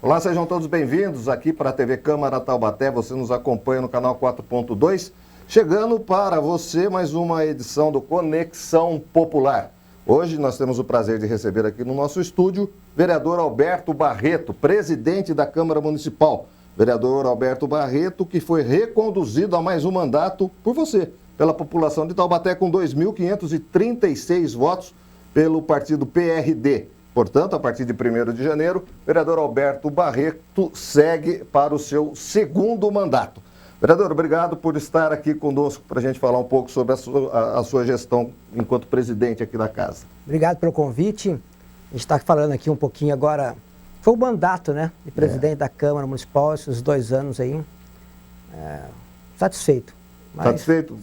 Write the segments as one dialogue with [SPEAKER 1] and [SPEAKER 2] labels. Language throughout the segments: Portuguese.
[SPEAKER 1] Olá, sejam todos bem-vindos aqui para a TV Câmara Taubaté. Você nos acompanha no canal 4.2. Chegando para você mais uma edição do Conexão Popular. Hoje nós temos o prazer de receber aqui no nosso estúdio vereador Alberto Barreto, presidente da Câmara Municipal. Vereador Alberto Barreto, que foi reconduzido a mais um mandato por você, pela população de Taubaté, com 2.536 votos pelo partido PRD. Portanto, a partir de 1º de janeiro, o vereador Alberto Barreto segue para o seu segundo mandato. Vereador, obrigado por estar aqui conosco para a gente falar um pouco sobre a sua gestão enquanto presidente aqui da casa.
[SPEAKER 2] Obrigado pelo convite. A gente está falando aqui um pouquinho agora, foi o mandato, né, de presidente da Câmara Municipal, esses 2 anos aí. Satisfeito.
[SPEAKER 1] Satisfeito?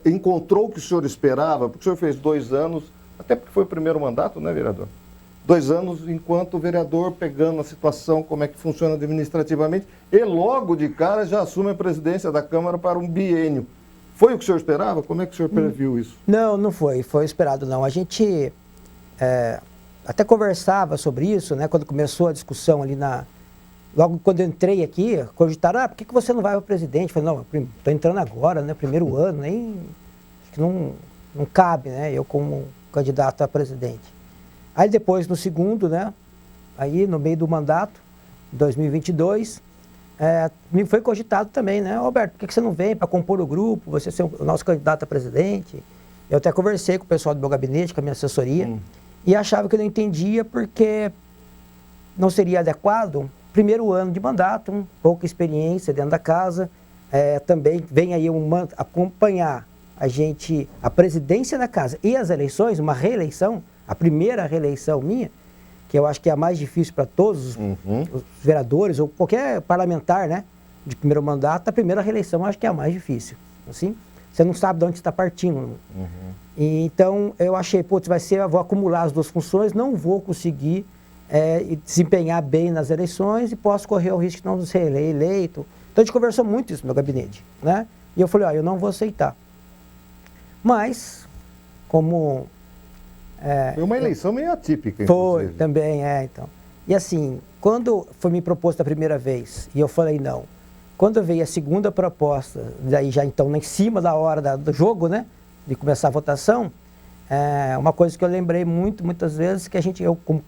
[SPEAKER 1] Encontrou o que o senhor esperava? Porque o senhor fez 2 anos, até porque foi o primeiro mandato, né, vereador? 2 anos enquanto vereador, pegando a situação, como é que funciona administrativamente, e logo de cara já assume a presidência da Câmara para um biênio. Foi o que o senhor esperava? Como é que o senhor previu isso?
[SPEAKER 2] Não foi esperado não. A gente até conversava sobre isso, né, quando começou a discussão ali logo quando eu entrei aqui, cogitaram, por que você não vai para presidente? Eu falei, não, estou entrando agora, né, primeiro ano, acho que não cabe, né, eu como candidato a presidente. Aí depois, no segundo, né, aí no meio do mandato, 2022, me foi cogitado também, né, Alberto, por que você não vem para compor o grupo, você ser o nosso candidato a presidente? Eu até conversei com o pessoal do meu gabinete, com a minha assessoria, e achava que eu não entendia porque não seria adequado, primeiro ano de mandato, pouca experiência dentro da casa, também vem aí acompanhar a presidência da casa e as eleições, uma reeleição, a primeira reeleição minha, que eu acho que é a mais difícil para todos os vereadores ou qualquer parlamentar, né, de primeiro mandato, a primeira reeleição eu acho que é a mais difícil. Assim, você não sabe de onde está partindo. E, então eu achei, vou acumular as 2 funções, não vou conseguir desempenhar bem nas eleições e posso correr o risco de não ser eleito. Então a gente conversou muito isso no meu gabinete, né? E eu falei, eu não vou aceitar. Mas, como...
[SPEAKER 1] foi uma eleição meio atípica,
[SPEAKER 2] foi,
[SPEAKER 1] inclusive.
[SPEAKER 2] também, então. E assim, quando foi me proposto a primeira vez, e eu falei não, quando veio a segunda proposta, daí já então em cima da hora do jogo, né, de começar a votação, uma coisa que eu lembrei muitas vezes, que eu como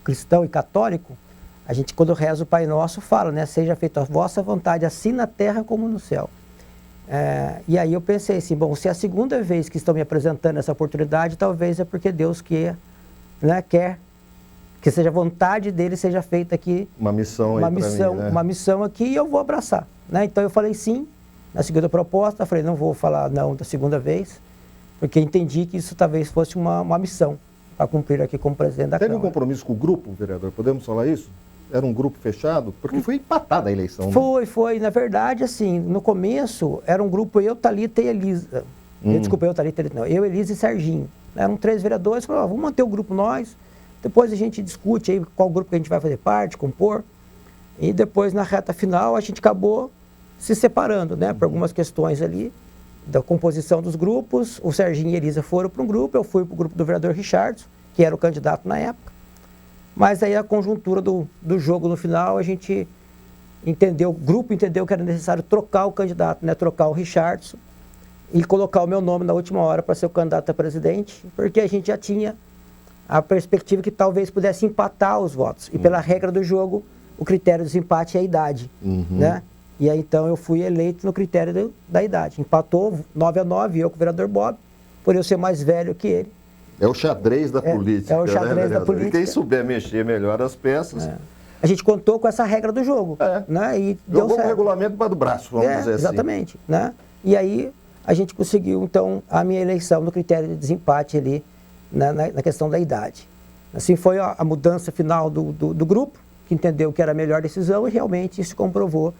[SPEAKER 2] cristão e católico, a gente quando reza o Pai Nosso fala, né, seja feita a vossa vontade, assim na terra como no céu. E aí eu pensei assim, bom, se é a segunda vez que estão me apresentando essa oportunidade, talvez é porque Deus quer que seja a vontade dele seja feita aqui. Uma missão aqui e eu vou abraçar. Né? Então eu falei sim, na segunda proposta, falei não vou falar não da segunda vez, porque entendi que isso talvez fosse uma missão para cumprir aqui como presidente da Câmara.
[SPEAKER 1] Teve um compromisso com o grupo, vereador? Podemos falar isso? Era um grupo fechado? Porque foi empatada a eleição, né?
[SPEAKER 2] Foi. Na verdade, assim, no começo, era um grupo eu, Thalita e Elisa. Desculpa, eu, Elisa e Serginho. Eram 3 vereadores, falaram, vamos manter o grupo nós, depois a gente discute aí qual grupo que a gente vai fazer parte, compor. E depois, na reta final, a gente acabou se separando, né? Por algumas questões ali, da composição dos grupos. O Serginho e a Elisa foram para um grupo, eu fui para o grupo do vereador Richardson, que era o candidato na época. Mas aí a conjuntura do jogo no final, a gente entendeu, o grupo entendeu que era necessário trocar o candidato, né, trocar o Richardson e colocar o meu nome na última hora para ser o candidato a presidente, porque a gente já tinha a perspectiva que talvez pudesse empatar os votos. E pela regra do jogo, o critério do desempate é a idade, né? E aí então eu fui eleito no critério da idade. Empatou 9-9, eu com o vereador Bob, por eu ser mais velho que ele.
[SPEAKER 1] É o xadrez da política.
[SPEAKER 2] É o xadrez da política.
[SPEAKER 1] E quem souber mexer melhor as peças.
[SPEAKER 2] A gente contou com essa regra do jogo. Né? E
[SPEAKER 1] jogou o regulamento para do braço, vamos dizer assim.
[SPEAKER 2] Exatamente. Né? E aí a gente conseguiu, então, a minha eleição no critério de desempate ali, na questão da idade. Assim foi a mudança final do grupo, que entendeu que era a melhor decisão e realmente isso comprovou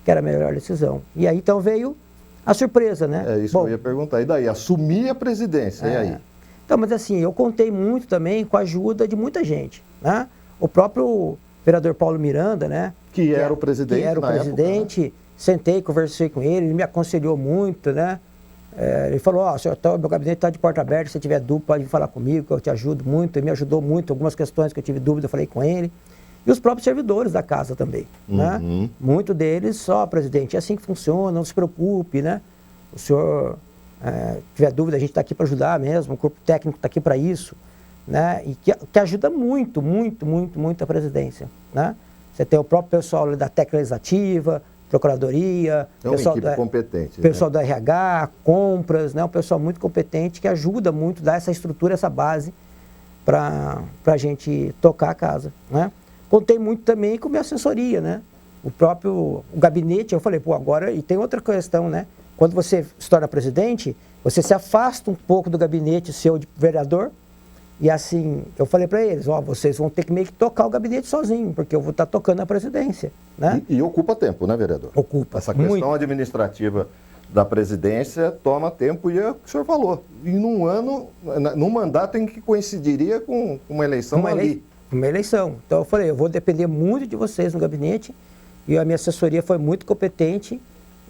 [SPEAKER 2] que era a melhor decisão. E aí então veio a surpresa, né?
[SPEAKER 1] É isso que eu ia perguntar. E daí, assumir a presidência, e aí?
[SPEAKER 2] Então, mas assim, eu contei muito também com a ajuda de muita gente, né? O próprio vereador Paulo Miranda, né?
[SPEAKER 1] Que era o presidente.
[SPEAKER 2] Que era o presidente, época, né? Sentei, conversei com ele me aconselhou muito, né? Ele falou, ó, senhor, meu gabinete está de porta aberta, se tiver dúvida pode vir falar comigo, que eu te ajudo muito. Ele me ajudou muito, algumas questões que eu tive dúvida, eu falei com ele. E os próprios servidores da casa também, né? Muito deles, só, presidente, é assim que funciona, não se preocupe, né? O senhor tiver dúvida, a gente está aqui para ajudar mesmo, o corpo técnico está aqui para isso, né? E que ajuda muito, muito, muito, muito a presidência, né? Você tem o próprio pessoal da técnica legislativa, procuradoria,
[SPEAKER 1] é uma
[SPEAKER 2] pessoal
[SPEAKER 1] equipe competente,
[SPEAKER 2] pessoal do RH, compras, né? Um pessoal muito competente que ajuda muito, dá essa estrutura, essa base para a gente tocar a casa, né? Contei muito também com a minha assessoria, né? O gabinete, eu falei, pô, agora, e tem outra questão, né? Quando você se torna presidente, você se afasta um pouco do gabinete seu de vereador, e assim, eu falei para eles, ó, vocês vão ter que meio que tocar o gabinete sozinho, porque eu vou estar tocando a presidência, né?
[SPEAKER 1] E ocupa tempo, né, vereador?
[SPEAKER 2] Ocupa.
[SPEAKER 1] Essa questão administrativa da presidência toma tempo, e é o que o senhor falou. E num ano, num mandato em que coincidiria com uma eleição
[SPEAKER 2] Uma eleição. Então eu falei, eu vou depender muito de vocês no gabinete, e a minha assessoria foi muito competente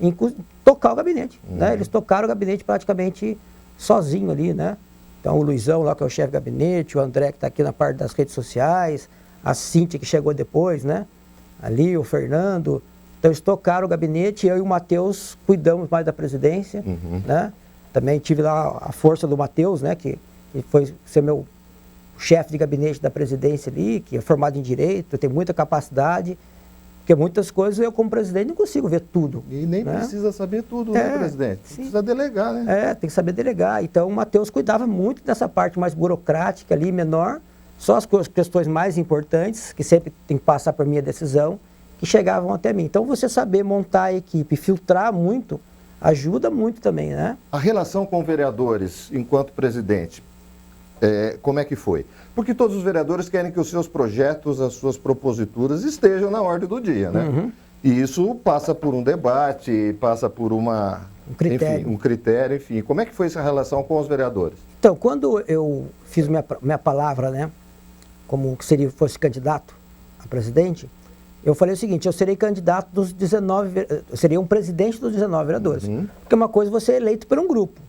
[SPEAKER 2] em tocar o gabinete, né? Eles tocaram o gabinete praticamente sozinho ali, né? Então o Luizão lá, que é o chefe de gabinete, o André, que está aqui na parte das redes sociais, a Cíntia, que chegou depois, né? Ali, o Fernando. Então eles tocaram o gabinete, eu e o Matheus cuidamos mais da presidência, né? Também tive lá a força do Matheus, né? Que foi ser meu chefe de gabinete da presidência ali, que é formado em Direito, tem muita capacidade, porque muitas coisas eu, como presidente, não consigo ver tudo.
[SPEAKER 1] E nem precisa saber tudo, né, presidente? Precisa delegar, né?
[SPEAKER 2] Tem que saber delegar. Então, o Matheus cuidava muito dessa parte mais burocrática ali, menor, só as questões mais importantes, que sempre tem que passar por minha decisão, que chegavam até mim. Então, você saber montar a equipe, filtrar muito, ajuda muito também, né?
[SPEAKER 1] A relação com vereadores, enquanto presidente, como é que foi? Porque todos os vereadores querem que os seus projetos, as suas proposituras estejam na ordem do dia, né? E isso passa por um debate, passa por um critério, enfim. Como é que foi essa relação com os vereadores?
[SPEAKER 2] Então, quando eu fiz minha palavra, né, como que fosse candidato a presidente, eu falei o seguinte, eu serei candidato dos 19, eu seria um presidente dos 19 vereadores. Porque uma coisa é você eleito por um grupo.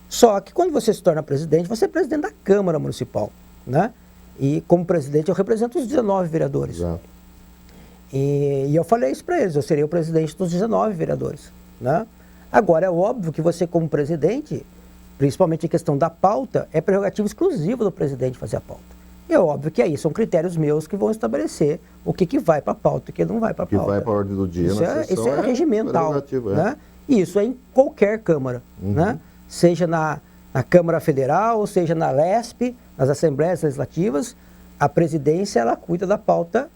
[SPEAKER 2] Só que quando você se torna presidente, você é presidente da Câmara Municipal, né? E como presidente eu represento os 19 vereadores.
[SPEAKER 1] Exato.
[SPEAKER 2] E eu falei isso para eles, eu serei o presidente dos 19 vereadores, né? Agora, é óbvio que você como presidente, principalmente em questão da pauta, é prerrogativa exclusiva do presidente fazer a pauta. E é óbvio que aí são critérios meus que vão estabelecer o que vai para a pauta e o que não vai para a pauta.
[SPEAKER 1] Que vai para a ordem do dia
[SPEAKER 2] isso
[SPEAKER 1] na sessão.
[SPEAKER 2] Isso é regimental, né? E isso é em qualquer Câmara, né? Seja na Câmara Federal, seja na LESP, nas Assembleias Legislativas, a presidência ela cuida da pauta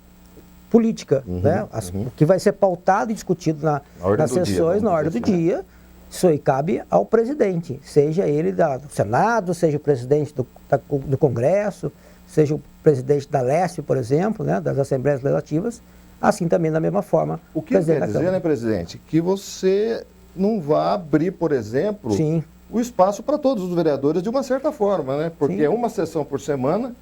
[SPEAKER 2] política, né? O que vai ser pautado e discutido nas sessões, na ordem do dia, isso aí cabe ao presidente, seja ele do Senado, seja o presidente do Congresso, seja o presidente da LESP, por exemplo, né? Das Assembleias Legislativas, assim também da mesma forma.
[SPEAKER 1] O que quer dizer, né, presidente, que você não vai abrir, por exemplo, o espaço para todos os vereadores de uma certa forma, né? Porque é uma sessão por semana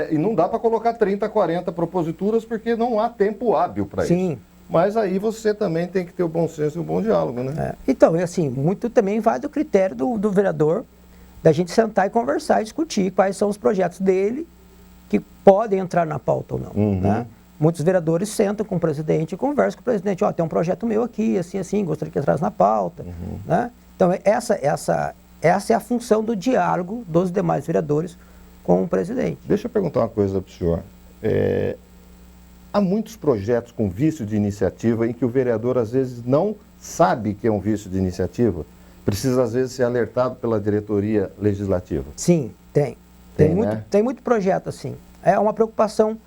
[SPEAKER 1] e não dá para colocar 30, 40 proposituras porque não há tempo hábil para isso. Mas aí você também tem que ter o bom senso e o bom diálogo, né?
[SPEAKER 2] Então, assim, muito também vai do critério do vereador, da gente sentar e conversar e discutir quais são os projetos dele que podem entrar na pauta ou não, né? Muitos vereadores sentam com o presidente e conversam com o presidente, ó, tem um projeto meu aqui, assim, gostaria que entrasse na pauta, né? Então, essa é a função do diálogo dos demais vereadores com o presidente.
[SPEAKER 1] Deixa eu perguntar uma coisa para o senhor. Há muitos projetos com vício de iniciativa em que o vereador, às vezes, não sabe que é um vício de iniciativa? Precisa, às vezes, ser alertado pela diretoria legislativa?
[SPEAKER 2] Sim, tem. Tem muito projeto assim. É uma preocupação.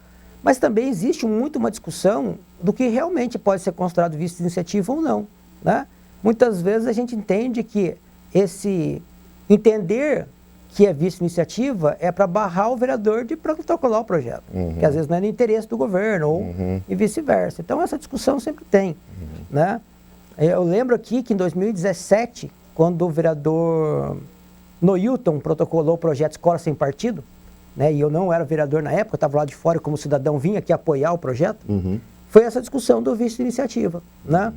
[SPEAKER 2] Mas também existe muito uma discussão do que realmente pode ser considerado vício de iniciativa ou não, né? Muitas vezes a gente entende que entender que é vício de iniciativa é para barrar o vereador de protocolar o projeto, que às vezes não é no interesse do governo ou e vice-versa. Então essa discussão sempre tem, né? Eu lembro aqui que em 2017, quando o vereador Noilton protocolou o projeto Escola Sem Partido, né, e eu não era vereador na época, eu estava lá de fora como cidadão, vim aqui apoiar o projeto, foi essa discussão do vício de iniciativa, né?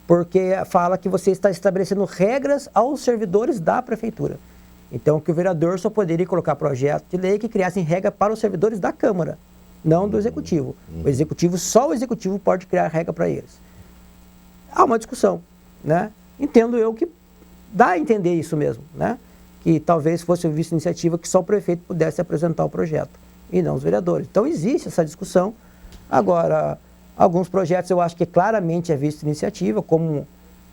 [SPEAKER 2] porque fala que você está estabelecendo regras aos servidores da prefeitura. Então, que o vereador só poderia colocar projeto de lei que criassem regra para os servidores da Câmara, não do Executivo. O Executivo, só o Executivo pode criar regra para eles. Há uma discussão, né? Entendo eu que dá a entender isso mesmo, né? Que talvez fosse uma vice-iniciativa que só o prefeito pudesse apresentar o projeto, e não os vereadores. Então, existe essa discussão. Agora, alguns projetos eu acho que claramente é vice-iniciativa, como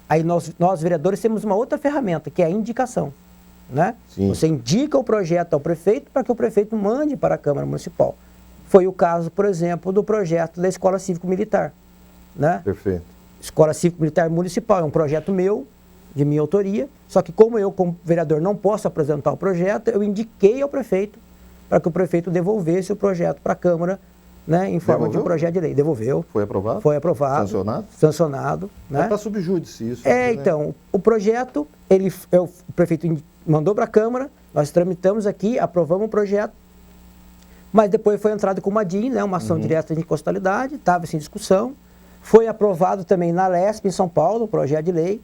[SPEAKER 2] aí nós vereadores temos uma outra ferramenta, que é a indicação, né?
[SPEAKER 1] Sim.
[SPEAKER 2] Você indica o projeto ao prefeito para que o prefeito mande para a Câmara Municipal. Foi o caso, por exemplo, do projeto da Escola Cívico-Militar, né?
[SPEAKER 1] Perfeito.
[SPEAKER 2] Escola Cívico-Militar Municipal é um projeto meu, de minha autoria, só que como eu, como vereador, não posso apresentar o projeto, eu indiquei ao prefeito para que o prefeito devolvesse o projeto para a Câmara, né, em forma de um projeto de lei. Devolveu.
[SPEAKER 1] Foi aprovado?
[SPEAKER 2] Foi aprovado.
[SPEAKER 1] Sancionado?
[SPEAKER 2] Sancionado. Né?
[SPEAKER 1] Está subjúdice isso.
[SPEAKER 2] É,
[SPEAKER 1] né?
[SPEAKER 2] então, o projeto, o prefeito mandou para a Câmara, nós tramitamos aqui, aprovamos o projeto, mas depois foi entrado com uma DIN, né, uma ação direta de inconstitucionalidade, estava sem discussão. Foi aprovado também na LESP, em São Paulo, o projeto de lei,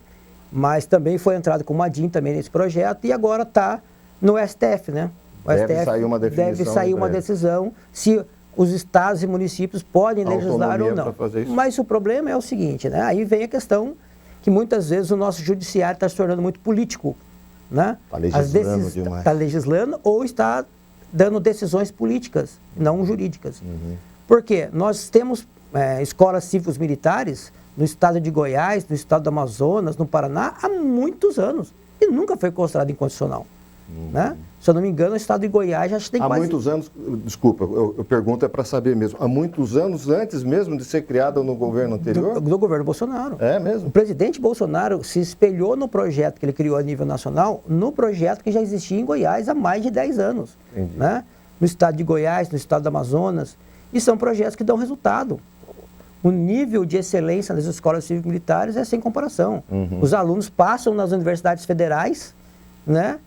[SPEAKER 2] mas também foi entrado com uma DIN também nesse projeto, e agora está no STF, né? O
[SPEAKER 1] Deve
[SPEAKER 2] STF
[SPEAKER 1] sair uma definição.
[SPEAKER 2] deve sair uma decisão se os estados e municípios podem legislar ou não. Mas o problema é o seguinte, né? Aí vem a questão que muitas vezes o nosso judiciário está se tornando muito político, né?
[SPEAKER 1] Está legislando demais.
[SPEAKER 2] Está legislando ou está dando decisões políticas, não jurídicas. Por quê? Nós temos escolas cívicos militares no estado de Goiás, no estado do Amazonas, no Paraná, há muitos anos. E nunca foi considerado inconstitucional. Né? Se eu não me engano, o estado de Goiás já tem quase...
[SPEAKER 1] muitos anos, desculpa, eu pergunto para saber mesmo, há muitos anos antes mesmo de ser criado no governo anterior?
[SPEAKER 2] Do governo Bolsonaro.
[SPEAKER 1] É mesmo?
[SPEAKER 2] O presidente Bolsonaro se espelhou no projeto que ele criou a nível nacional, no projeto que já existia em Goiás há mais de 10 anos. Né? No estado de Goiás, no estado do Amazonas. E são projetos que dão resultado. O nível de excelência das escolas cívico-militares é sem comparação. Os alunos passam nas universidades federais, né?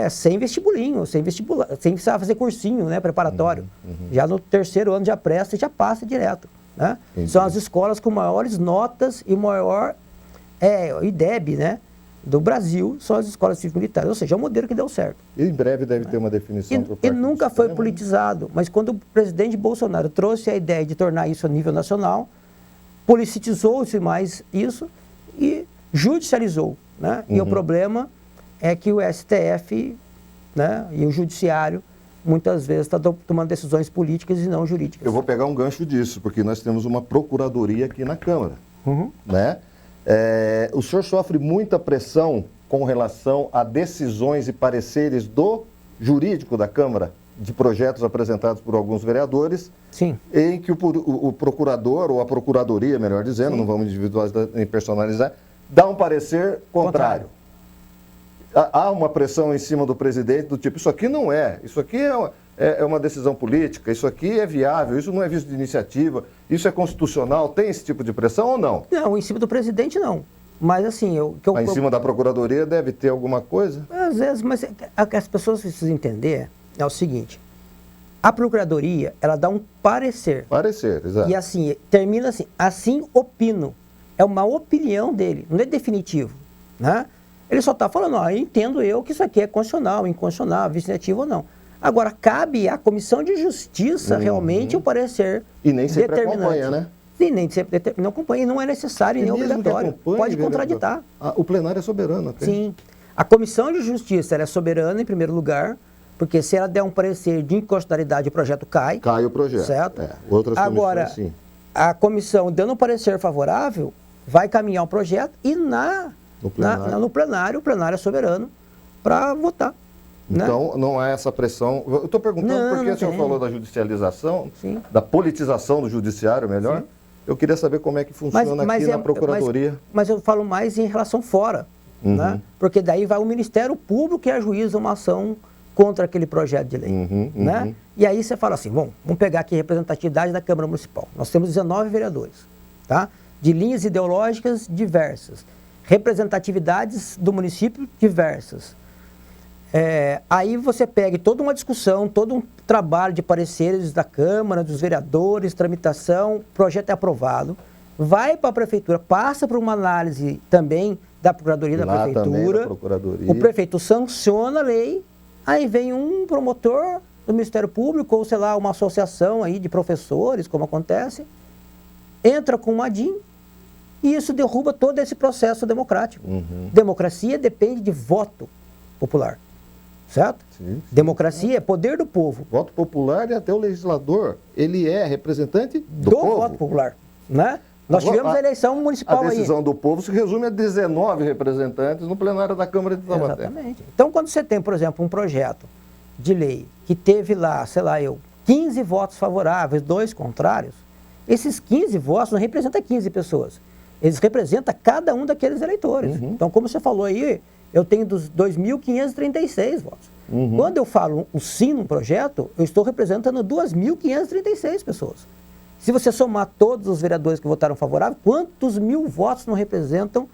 [SPEAKER 2] Sem vestibulinho, sem precisar fazer cursinho, né, preparatório. Já no terceiro ano já presta e já passa direto. Né? São as escolas com maiores notas e maior IDEB, né, do Brasil, são as escolas cívico-militares. Ou seja, é um modelo que deu certo.
[SPEAKER 1] E em breve deve ter uma definição por parte
[SPEAKER 2] E nunca foi
[SPEAKER 1] Supremo,
[SPEAKER 2] politizado. Mas quando o presidente Bolsonaro trouxe a ideia de tornar isso a nível nacional, politicizou-se mais isso e judicializou. Né? E o problema é que o STF, né, e o Judiciário muitas vezes está tomando decisões políticas e não jurídicas.
[SPEAKER 1] Eu vou pegar um gancho disso, porque nós temos uma procuradoria aqui na Câmara. Né? O senhor sofre muita pressão com relação a decisões e pareceres do jurídico da Câmara, de projetos apresentados por alguns vereadores,
[SPEAKER 2] Sim.
[SPEAKER 1] Em que o procurador, ou a procuradoria, melhor dizendo,
[SPEAKER 2] Sim.
[SPEAKER 1] não vamos individualizar nem personalizar, dá um parecer contrário. Há uma pressão em cima do presidente do tipo, isso aqui não é, isso aqui é uma decisão política, isso aqui é viável, isso não é visto de iniciativa, isso é constitucional, tem esse tipo de pressão ou não?
[SPEAKER 2] Não, em cima do presidente não. Mas assim,
[SPEAKER 1] em cima da procuradoria deve ter alguma coisa?
[SPEAKER 2] Às vezes, mas as pessoas precisam entender é o seguinte, a procuradoria, ela dá um parecer.
[SPEAKER 1] Parecer, exato.
[SPEAKER 2] E assim, termina assim opino. É uma opinião dele, não é definitivo, né? Ele só está falando, entendo eu que isso aqui é constitucional, inconstitucional, vice-iniciativa ou não. Agora, cabe à Comissão de Justiça realmente o parecer
[SPEAKER 1] e nem sempre
[SPEAKER 2] determinante.
[SPEAKER 1] Acompanha, né?
[SPEAKER 2] E nem sempre não acompanha, e não é necessário e nem obrigatório. Pode contraditar.
[SPEAKER 1] O plenário é soberano até.
[SPEAKER 2] Sim. A Comissão de Justiça ela é soberana, em primeiro lugar, porque se ela der um parecer de inconstitucionalidade, o projeto cai.
[SPEAKER 1] Cai o projeto.
[SPEAKER 2] Certo?
[SPEAKER 1] Outras
[SPEAKER 2] Agora,
[SPEAKER 1] sim.
[SPEAKER 2] A comissão, dando um parecer favorável, vai caminhar o projeto e no plenário, o plenário é soberano para votar.
[SPEAKER 1] Então,
[SPEAKER 2] né?
[SPEAKER 1] Não há essa pressão. Eu estou perguntando porque o senhor falou da judicialização,
[SPEAKER 2] Sim.
[SPEAKER 1] da politização do judiciário, melhor. Sim. Eu queria saber como é que funciona aqui na Procuradoria.
[SPEAKER 2] Mas eu falo mais em relação fora, né? Porque daí vai o Ministério Público que ajuiza uma ação contra aquele projeto de lei. Né? E aí você fala assim, bom, vamos pegar aqui a representatividade da Câmara Municipal. Nós temos 19 vereadores, tá? De linhas ideológicas diversas, representatividades do município diversas. Aí você pega toda uma discussão, todo um trabalho de pareceres da Câmara, dos vereadores, tramitação, o projeto é aprovado, vai para a prefeitura, passa por uma análise também da Procuradoria da
[SPEAKER 1] Lá também
[SPEAKER 2] Prefeitura,
[SPEAKER 1] da Procuradoria.
[SPEAKER 2] o prefeito sanciona a lei, aí vem um promotor do Ministério Público, ou sei lá, uma associação aí de professores, como acontece, entra com uma DIN e isso derruba todo esse processo democrático. Democracia depende de voto popular, certo?
[SPEAKER 1] Sim.
[SPEAKER 2] Democracia é poder do povo.
[SPEAKER 1] Voto popular e até o legislador, ele é representante do povo.
[SPEAKER 2] Voto popular, né? Nós
[SPEAKER 1] Agora,
[SPEAKER 2] tivemos a eleição municipal
[SPEAKER 1] A
[SPEAKER 2] aí.
[SPEAKER 1] decisão do povo se resume a 19 representantes no plenário da Câmara de Taubaté.
[SPEAKER 2] Exatamente. Então, quando você tem, por exemplo, um projeto de lei que teve lá, sei lá, 15 votos favoráveis, 2 contrários, esses 15 votos não representam 15 pessoas. Eles representam cada um daqueles eleitores. Então, como você falou aí, eu tenho dos 2.536 votos. Quando eu falo o sim num projeto, eu estou representando 2.536 pessoas. Se você somar todos os vereadores que votaram favorável, quantos mil votos não representam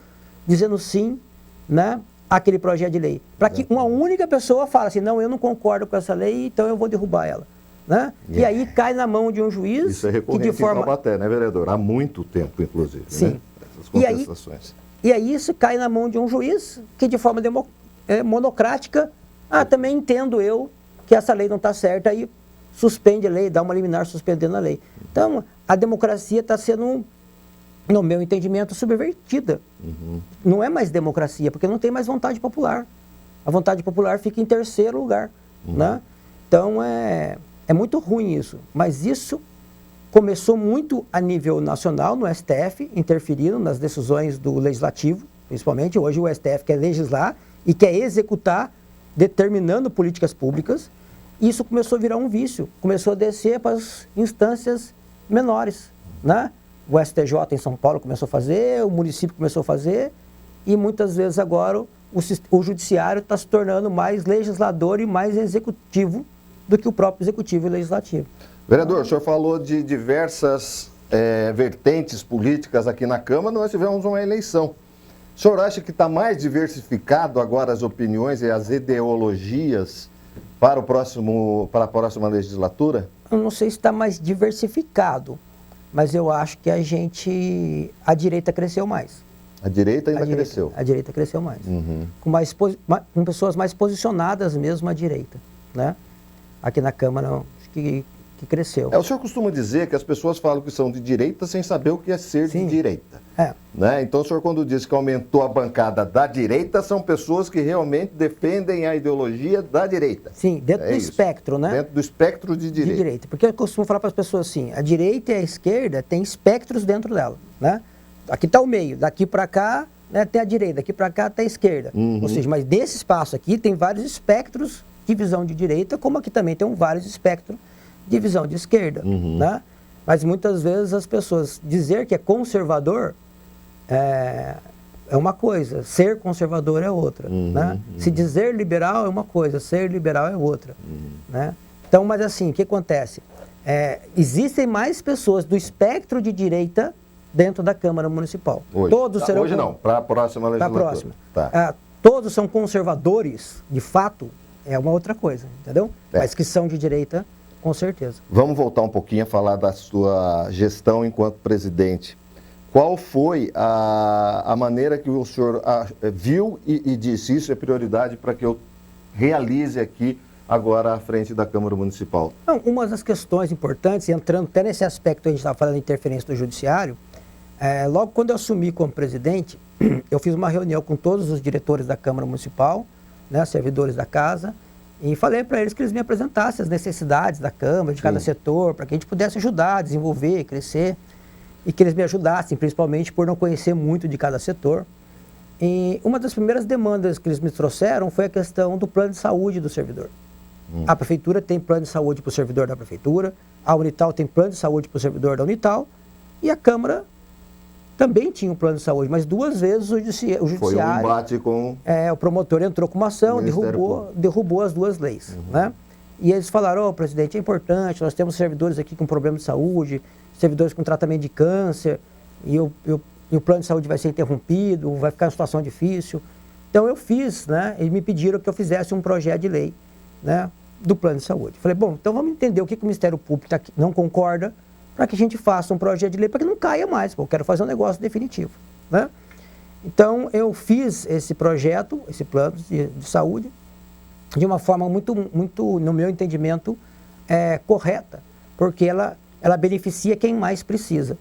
[SPEAKER 2] dizendo sim, né, àquele projeto de lei? Para que uma única pessoa fale assim, não, eu não concordo com essa lei, então eu vou derrubar ela. Né? E aí cai na mão de um juiz
[SPEAKER 1] Isso é recorrente
[SPEAKER 2] que de forma...
[SPEAKER 1] em Taubaté, né, vereador? Há muito tempo, inclusive.
[SPEAKER 2] Sim.
[SPEAKER 1] Né? Essas contestações.
[SPEAKER 2] E aí isso cai na mão de um juiz que de forma monocrática, também entendo eu que essa lei não está certa, aí suspende a lei, dá uma liminar suspendendo a lei. Então, a democracia está sendo, no meu entendimento, subvertida. Não é mais democracia, porque não tem mais vontade popular. A vontade popular fica em terceiro lugar. Né? Então, é muito ruim isso. Mas isso começou muito a nível nacional, no STF, interferindo nas decisões do Legislativo, principalmente. Hoje o STF quer legislar e quer executar, determinando políticas públicas. Isso começou a virar um vício, começou a descer para as instâncias menores, né? O STJ em São Paulo começou a fazer, o município começou a fazer, e muitas vezes agora o judiciário está se tornando mais legislador e mais executivo do que o próprio executivo e legislativo.
[SPEAKER 1] Vereador, o senhor falou de diversas vertentes políticas aqui na Câmara, nós tivemos uma eleição. O senhor acha que está mais diversificado agora as opiniões e as ideologias para a próxima legislatura?
[SPEAKER 2] Eu não sei se está mais diversificado, mas eu acho que a direita cresceu mais.
[SPEAKER 1] A direita ainda cresceu?
[SPEAKER 2] A direita cresceu mais. Com pessoas mais posicionadas mesmo à direita, né? Aqui na Câmara, acho que cresceu.
[SPEAKER 1] O senhor costuma dizer que as pessoas falam que são de direita sem saber o que é ser de direita. Né? Então, o senhor, quando diz que aumentou a bancada da direita, são pessoas que realmente defendem a ideologia da direita.
[SPEAKER 2] Sim, dentro do espectro, né?
[SPEAKER 1] Dentro do espectro de direita.
[SPEAKER 2] De direita. Porque eu costumo falar para as pessoas assim, a direita e a esquerda têm espectros dentro dela, né? Aqui está o meio, daqui para cá, né, tem a direita, daqui para cá tem a esquerda. Ou seja, mas nesse espaço aqui tem vários espectros de visão de direita, como aqui também tem vários espectros de visão de esquerda, né? Mas muitas vezes as pessoas dizer que é conservador é uma coisa, ser conservador é outra, né? Se dizer liberal é uma coisa, ser liberal é outra, né? Então, mas assim, o que acontece? Existem mais pessoas do espectro de direita dentro da Câmara Municipal.
[SPEAKER 1] Hoje não, para a próxima legislatura.
[SPEAKER 2] Para a próxima. Todos são conservadores, de fato, é uma outra coisa, entendeu? Mas que são de direita, com certeza.
[SPEAKER 1] Vamos voltar um pouquinho a falar da sua gestão enquanto presidente. Qual foi a maneira que o senhor viu e disse, isso é prioridade para que eu realize aqui agora à frente da Câmara Municipal?
[SPEAKER 2] Não, uma das questões importantes, entrando até nesse aspecto que a gente estava falando de interferência do Judiciário, logo quando eu assumi como presidente, eu fiz uma reunião com todos os diretores da Câmara Municipal, né, servidores da casa, e falei para eles que eles me apresentassem as necessidades da Câmara, de cada setor, para que a gente pudesse ajudar, desenvolver, crescer, e que eles me ajudassem, principalmente por não conhecer muito de cada setor. E uma das primeiras demandas que eles me trouxeram foi a questão do plano de saúde do servidor. A Prefeitura tem plano de saúde para o servidor da Prefeitura, a Unital tem plano de saúde para o servidor da Unital, e a Câmara também tinha um plano de saúde, mas 2 vezes o Judiciário...
[SPEAKER 1] Foi um embate com...
[SPEAKER 2] o promotor entrou com uma ação, derrubou as 2 leis, né? E eles falaram, presidente, é importante, nós temos servidores aqui com problema de saúde, servidores com tratamento de câncer, e o plano de saúde vai ser interrompido, vai ficar em situação difícil. Então eu fiz, né? Eles me pediram que eu fizesse um projeto de lei, né, do plano de saúde. Falei, bom, então vamos entender o que o Ministério Público não concorda, para que a gente faça um projeto de lei para que não caia mais. Pô, eu quero fazer um negócio definitivo, né? Então, eu fiz esse projeto, esse plano de saúde, de uma forma muito, no meu entendimento, correta, porque ela beneficia quem mais precisa,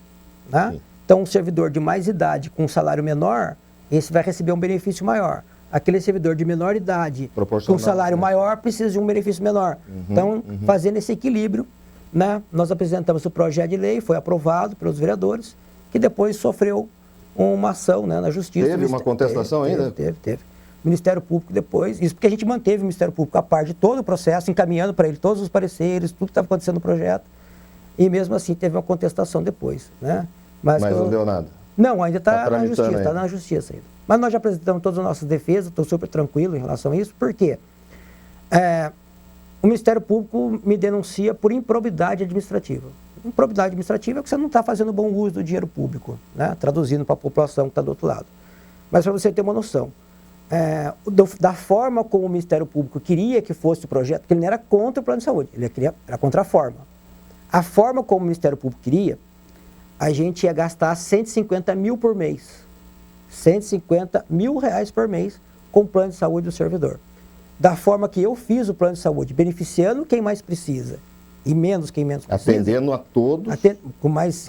[SPEAKER 2] né? Então, um servidor de mais idade com um salário menor, esse vai receber um benefício maior. Aquele servidor de menor idade com um salário maior precisa de um benefício menor. Então, fazendo esse equilíbrio, né, nós apresentamos o projeto de lei, foi aprovado pelos vereadores, que depois sofreu uma ação, né, na Justiça.
[SPEAKER 1] Teve uma contestação ainda?
[SPEAKER 2] Teve. O Ministério Público depois, isso porque a gente manteve o Ministério Público a par de todo o processo, encaminhando para ele todos os pareceres, tudo que estava acontecendo no projeto, e mesmo assim teve uma contestação depois, né? Mas
[SPEAKER 1] não deu nada?
[SPEAKER 2] Não, ainda está na Justiça, está na Justiça ainda. Mas nós já apresentamos todas as nossas defesas, estou super tranquilo em relação a isso, porque o Ministério Público me denuncia por improbidade administrativa. Improbidade administrativa é que você não está fazendo bom uso do dinheiro público, né? Traduzindo para a população que está do outro lado. Mas para você ter uma noção, da forma como o Ministério Público queria que fosse o projeto, porque ele não era contra o plano de saúde, era contra a forma. A forma como o Ministério Público queria, a gente ia gastar 150 mil por mês. 150 mil reais por mês com o plano de saúde do servidor. Da forma que eu fiz o plano de saúde, beneficiando quem mais precisa e menos quem menos precisa.
[SPEAKER 1] Atendendo a todos.
[SPEAKER 2] Com mais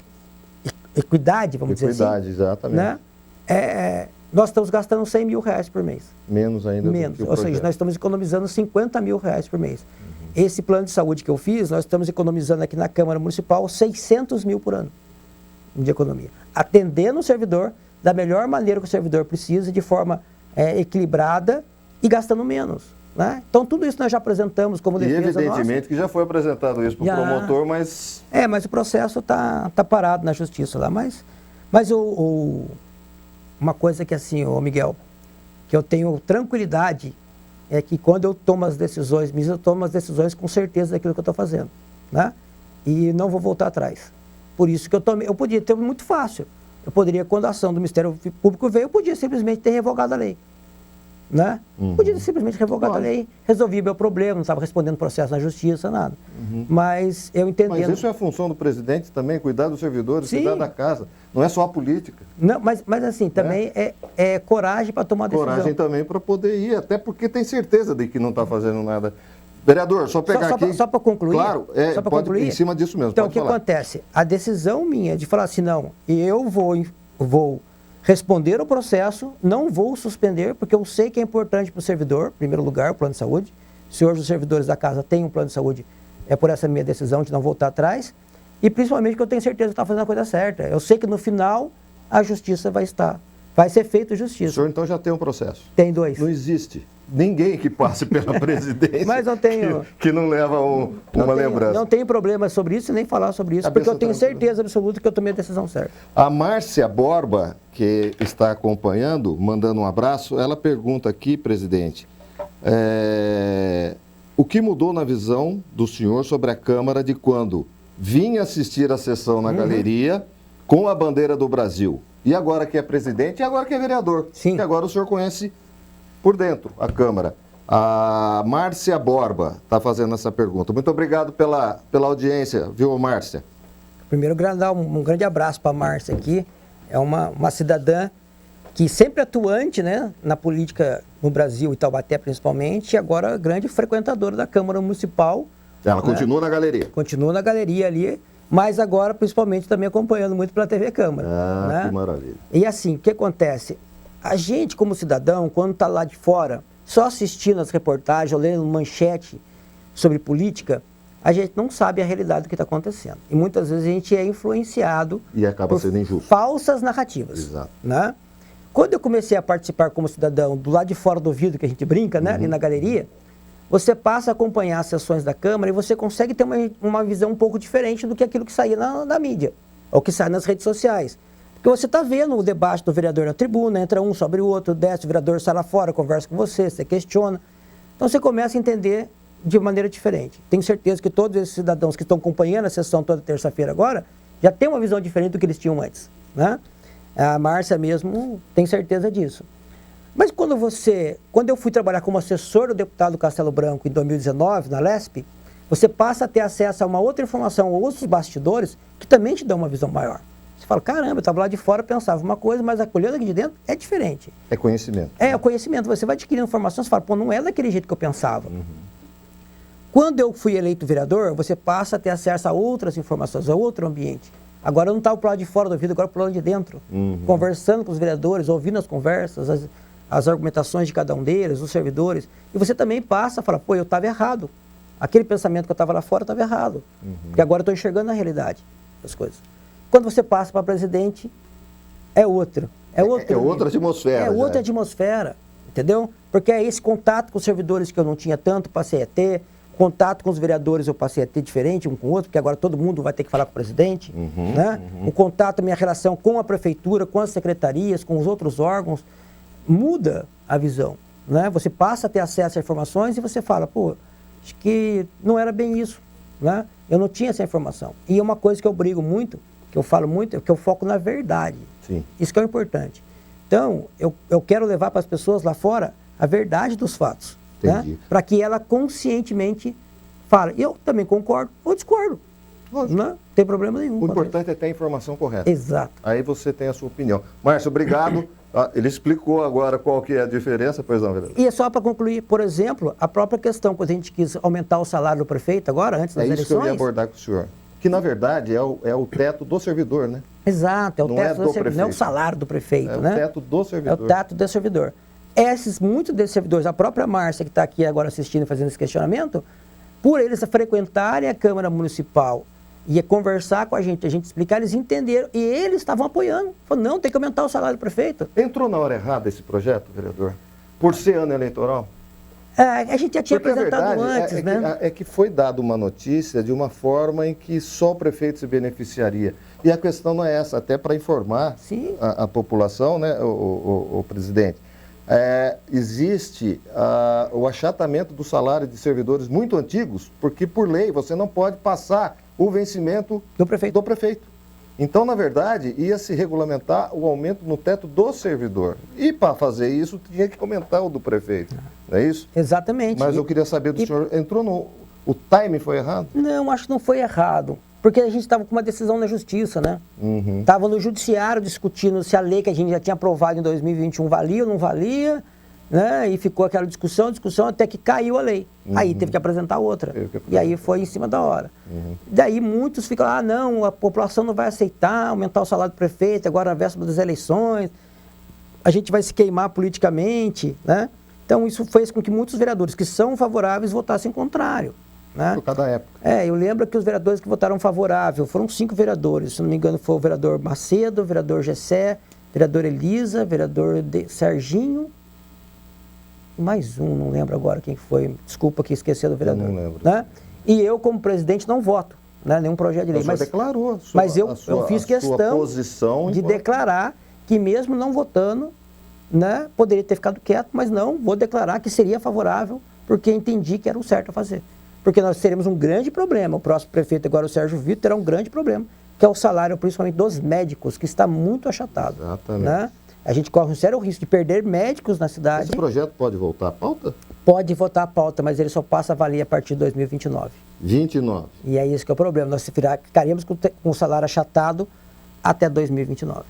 [SPEAKER 2] equidade, vamos dizer assim.
[SPEAKER 1] Equidade, exatamente.
[SPEAKER 2] Né? Nós estamos gastando 100 mil reais por mês.
[SPEAKER 1] Menos ainda do que o
[SPEAKER 2] Ou seja, nós estamos economizando 50 mil reais por mês. Esse plano de saúde que eu fiz, nós estamos economizando aqui na Câmara Municipal 600 mil por ano de economia. Atendendo o servidor da melhor maneira que o servidor precisa, de forma equilibrada e gastando menos. Né? Então, tudo isso nós já apresentamos como defesa nossa.
[SPEAKER 1] E evidentemente que já foi apresentado isso para o promotor, mas...
[SPEAKER 2] mas o processo está parado na Justiça lá. Mas uma coisa que assim, Miguel, que eu tenho tranquilidade é que quando eu tomo as decisões, eu tomo as decisões com certeza daquilo que eu estou fazendo. Né? E não vou voltar atrás. Por isso que eu podia ter muito fácil. Eu poderia, quando a ação do Ministério Público veio, eu podia simplesmente ter revogado a lei. Né? Podia simplesmente revogar a lei, resolvi meu problema, não estava respondendo processo na Justiça, nada. Mas eu entendendo...
[SPEAKER 1] Mas isso é a função do presidente também, cuidar dos servidores,
[SPEAKER 2] Sim.
[SPEAKER 1] cuidar da casa. Não é só a política.
[SPEAKER 2] Não, mas assim, também é coragem para tomar decisão.
[SPEAKER 1] Coragem também para poder ir, até porque tem certeza de que não está fazendo nada. Vereador, só pegar aqui...
[SPEAKER 2] Só para concluir.
[SPEAKER 1] Claro,
[SPEAKER 2] só
[SPEAKER 1] pode
[SPEAKER 2] concluir.
[SPEAKER 1] Em cima disso mesmo.
[SPEAKER 2] Então, o que acontece? A decisão minha de falar assim, não, eu vou responder o processo, não vou suspender, porque eu sei que é importante para o servidor, em primeiro lugar, o plano de saúde. Se hoje os servidores da casa têm um plano de saúde, é por essa minha decisão de não voltar atrás. E principalmente que eu tenho certeza que está fazendo a coisa certa. Eu sei que no final a justiça vai ser feita justiça.
[SPEAKER 1] O senhor então já tem um processo?
[SPEAKER 2] Tem 2.
[SPEAKER 1] Não existe ninguém que passe pela presidência
[SPEAKER 2] mas não tenho,
[SPEAKER 1] que não leva uma lembrança.
[SPEAKER 2] Não tenho problema sobre isso, nem falar sobre isso, porque eu tenho certeza absoluta que eu tomei a decisão certa.
[SPEAKER 1] A Márcia Borba, que está acompanhando, mandando um abraço, ela pergunta aqui, presidente, o que mudou na visão do senhor sobre a Câmara de quando vinha assistir a sessão na galeria com a bandeira do Brasil? E agora que é presidente e agora que é vereador.
[SPEAKER 2] Sim.
[SPEAKER 1] Que agora o senhor conhece por dentro a Câmara. A Márcia Borba está fazendo essa pergunta. Muito obrigado pela audiência, viu, Márcia?
[SPEAKER 2] Primeiro, dar um grande abraço para a Márcia aqui. É uma cidadã que sempre atuante, né, na política no Brasil e Taubaté principalmente, e agora grande frequentadora da Câmara Municipal.
[SPEAKER 1] Ela continua na galeria?
[SPEAKER 2] Continua na galeria ali, mas agora principalmente também acompanhando muito pela TV Câmara. Né?
[SPEAKER 1] Que maravilha.
[SPEAKER 2] E assim, o que acontece? A gente, como cidadão, quando está lá de fora, só assistindo as reportagens ou lendo manchete sobre política, a gente não sabe a realidade do que está acontecendo. E muitas vezes a gente é influenciado
[SPEAKER 1] e acaba sendo injusto.
[SPEAKER 2] Falsas narrativas.
[SPEAKER 1] Exato.
[SPEAKER 2] Né? Quando eu comecei a participar como cidadão do lado de fora do vidro, que a gente brinca, né, ali na galeria, você passa a acompanhar as sessões da Câmara e você consegue ter uma visão um pouco diferente do que aquilo que saía na mídia, ou que sai nas redes sociais. Porque você está vendo o debate do vereador na tribuna, entra um sobre o outro, desce, o vereador sai lá fora, conversa com você questiona. Então você começa a entender de maneira diferente. Tenho certeza que todos esses cidadãos que estão acompanhando a sessão toda terça-feira agora, já têm uma visão diferente do que eles tinham antes. Né? A Márcia mesmo tem certeza disso. Mas quando eu fui trabalhar como assessor do deputado Castelo Branco em 2019, na LESP, você passa a ter acesso a uma outra informação, ou outros bastidores, que também te dão uma visão maior. Você fala, caramba, eu estava lá de fora, pensava uma coisa, mas olhando aqui de dentro é diferente.
[SPEAKER 1] É conhecimento.
[SPEAKER 2] É, o conhecimento. Você vai adquirindo informação, você fala, pô, não é daquele jeito que eu pensava. Quando eu fui eleito vereador, você passa a ter acesso a outras informações, a outro ambiente. Agora eu não estava pro lado de fora do ouvido, agora pro lado de dentro. Conversando com os vereadores, ouvindo as conversas, as argumentações de cada um deles, os servidores. E você também passa a falar, pô, eu estava errado. Aquele pensamento que eu estava lá fora estava errado. Porque agora eu estou enxergando a realidade das coisas. Quando você passa para presidente, é outro. É
[SPEAKER 1] outra atmosfera.
[SPEAKER 2] É outra atmosfera, entendeu? Porque é esse contato com os servidores que eu não tinha tanto, passei a ter. Contato com os vereadores eu passei a ter diferente um com o outro, porque agora todo mundo vai ter que falar com o presidente. Né? O contato, minha relação com a prefeitura, com as secretarias, com os outros órgãos, muda a visão. Né? Você passa a ter acesso a informações e você fala, pô, acho que não era bem isso. Né? Eu não tinha essa informação. E é uma coisa que eu brigo muito, que eu falo muito, é que eu foco na verdade.
[SPEAKER 1] Sim.
[SPEAKER 2] Isso que é o importante. Então, eu quero levar para as pessoas lá fora a verdade dos fatos. Né? Para que ela conscientemente fale. Eu também concordo ou discordo. Não tem problema nenhum.
[SPEAKER 1] O importante é ter a informação correta.
[SPEAKER 2] Exato.
[SPEAKER 1] Aí você tem a sua opinião. Márcio, obrigado. Ele explicou agora qual que é a diferença, pois não, vereador?
[SPEAKER 2] E é só para concluir, por exemplo, a própria questão, quando a gente quis aumentar o salário do prefeito agora, antes das eleições...
[SPEAKER 1] É isso que eu ia abordar com o senhor. Que, na verdade, é o teto do servidor, né?
[SPEAKER 2] Exato, é o teto do servidor, não é o salário do prefeito, né?
[SPEAKER 1] É o teto do servidor.
[SPEAKER 2] É o teto do servidor. Muitos desses servidores, a própria Márcia, que está aqui agora assistindo e fazendo esse questionamento, por eles frequentarem a Câmara Municipal e conversar com a gente explicar, eles entenderam e eles estavam apoiando. Falaram, não, tem que aumentar o salário do prefeito.
[SPEAKER 1] Entrou na hora errada esse projeto, vereador? Por ser ano eleitoral?
[SPEAKER 2] A gente já tinha apresentado antes, né?
[SPEAKER 1] É que foi dada uma notícia de uma forma em que só o prefeito se beneficiaria. E a questão não é essa, até para informar a população, né, o presidente. Existe o achatamento do salário de servidores muito antigos, porque por lei você não pode passar o vencimento do prefeito. Então, na verdade, ia se regulamentar o aumento no teto do servidor. E para fazer isso, tinha que aumentar o do prefeito. Não é isso?
[SPEAKER 2] Exatamente.
[SPEAKER 1] Mas eu queria saber do senhor, o timing foi errado?
[SPEAKER 2] Não, acho que não foi errado. Porque a gente estava com uma decisão na justiça, né? Estava no judiciário discutindo se a lei que a gente já tinha aprovado em 2021 valia ou não valia, né? E ficou aquela discussão até que caiu a lei. Aí teve que apresentar outra. E aí foi em cima da hora. Daí muitos ficam não, a população não vai aceitar aumentar o salário do prefeito agora na véspera das eleições. A gente vai se queimar politicamente, né? Então isso fez com que muitos vereadores que são favoráveis votassem contrário. Né?
[SPEAKER 1] Por cada época.
[SPEAKER 2] Eu lembro que os vereadores que votaram favorável foram 5 vereadores, se não me engano foi o vereador Macedo, o vereador Gessé, vereador Elisa, vereador Serginho, e mais um, não lembro agora quem foi, desculpa que esqueci do vereador.
[SPEAKER 1] Eu não lembro.
[SPEAKER 2] Né? E eu, como presidente, não voto, né? Nenhum projeto de lei.
[SPEAKER 1] Mas declarou
[SPEAKER 2] eu fiz questão de declarar que mesmo não votando, né, poderia ter ficado quieto, mas não, vou declarar que seria favorável, porque entendi que era o certo a fazer. Porque nós teremos um grande problema. O próximo prefeito, agora o Sérgio Vitor, terá um grande problema, que é o salário, principalmente dos médicos, que está muito achatado. Exatamente. Né? A gente corre um sério risco de perder médicos na cidade.
[SPEAKER 1] Esse projeto pode voltar à pauta?
[SPEAKER 2] Pode votar à pauta, mas ele só passa a valer a partir de 2029.
[SPEAKER 1] 29.
[SPEAKER 2] E é isso que é o problema. Nós ficaríamos com o salário achatado até 2029.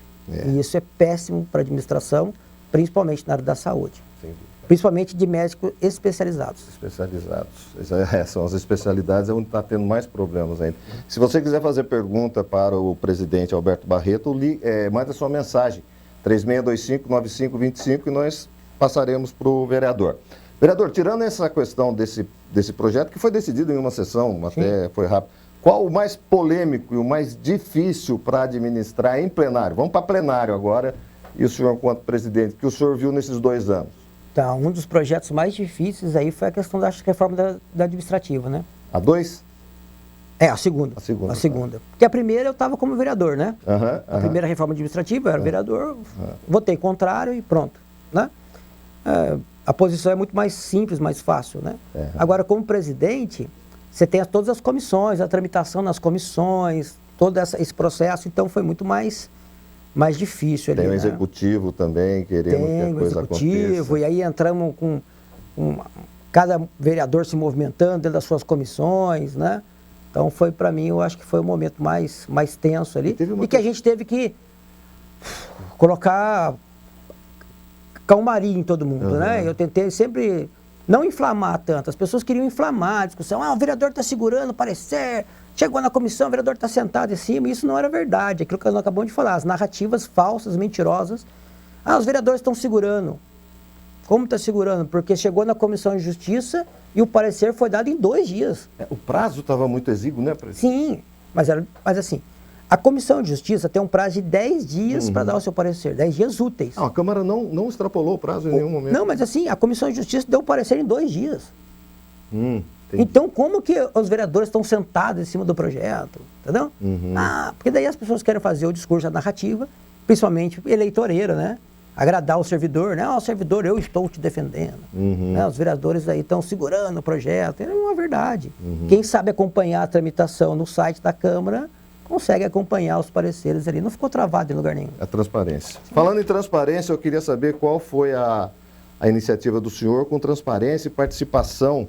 [SPEAKER 2] E isso é péssimo para a administração, principalmente na área da saúde. Sim. Principalmente de médicos especializados.
[SPEAKER 1] São as especialidades onde está tendo mais problemas ainda. Se você quiser fazer pergunta para o presidente Alberto Barreto, manda sua mensagem, 3625-9525, e nós passaremos para o vereador. Vereador, tirando essa questão desse projeto, que foi decidido em uma sessão, até foi rápido, qual o mais polêmico e o mais difícil para administrar em plenário? Vamos para plenário agora, e o senhor, enquanto presidente, que o senhor viu nesses 2 anos?
[SPEAKER 2] Então, um dos projetos mais difíceis aí foi a questão da reforma da administrativa, né?
[SPEAKER 1] A 2?
[SPEAKER 2] A segunda. A segunda. Porque a primeira eu estava como vereador, né? A primeira reforma administrativa, eu era vereador, votei contrário e pronto, né? A posição é muito mais simples, mais fácil, né? Agora, como presidente, você tem todas as comissões, a tramitação nas comissões, todo esse processo, então foi muito mais difícil ali.
[SPEAKER 1] Tem o executivo também, querendo que a coisa aconteça.
[SPEAKER 2] E aí entramos com cada vereador se movimentando dentro das suas comissões, né? Então foi para mim, eu acho que foi o momento mais tenso ali. E que a gente teve que colocar calmaria em todo mundo, né? Eu tentei sempre não inflamar tanto. As pessoas queriam inflamar a discussão. O vereador está segurando o parecer, chegou na comissão, o vereador está sentado em cima. Isso não era verdade. Aquilo que nós acabamos de falar, as narrativas falsas, mentirosas. Os vereadores estão segurando. Como está segurando? Porque chegou na Comissão de Justiça e o parecer foi dado em 2 dias.
[SPEAKER 1] O prazo estava muito exíguo, né, presidente?
[SPEAKER 2] Sim, mas assim, a Comissão de Justiça tem um prazo de 10 dias para dar o seu parecer, 10 dias úteis.
[SPEAKER 1] A Câmara não extrapolou o prazo em nenhum momento.
[SPEAKER 2] Não, mas assim, a Comissão de Justiça deu o parecer em 2 dias. Então, como que os vereadores estão sentados em cima do projeto? Entendeu? Porque daí as pessoas querem fazer o discurso, a narrativa, principalmente eleitoreira, né? Agradar o servidor, né? Servidor, eu estou te defendendo. Né? Os vereadores aí estão segurando o projeto. É uma verdade. Quem sabe acompanhar a tramitação no site da Câmara consegue acompanhar os pareceres ali. Não ficou travado em lugar nenhum.
[SPEAKER 1] A transparência. Falando em transparência, eu queria saber qual foi a iniciativa do senhor com transparência e participação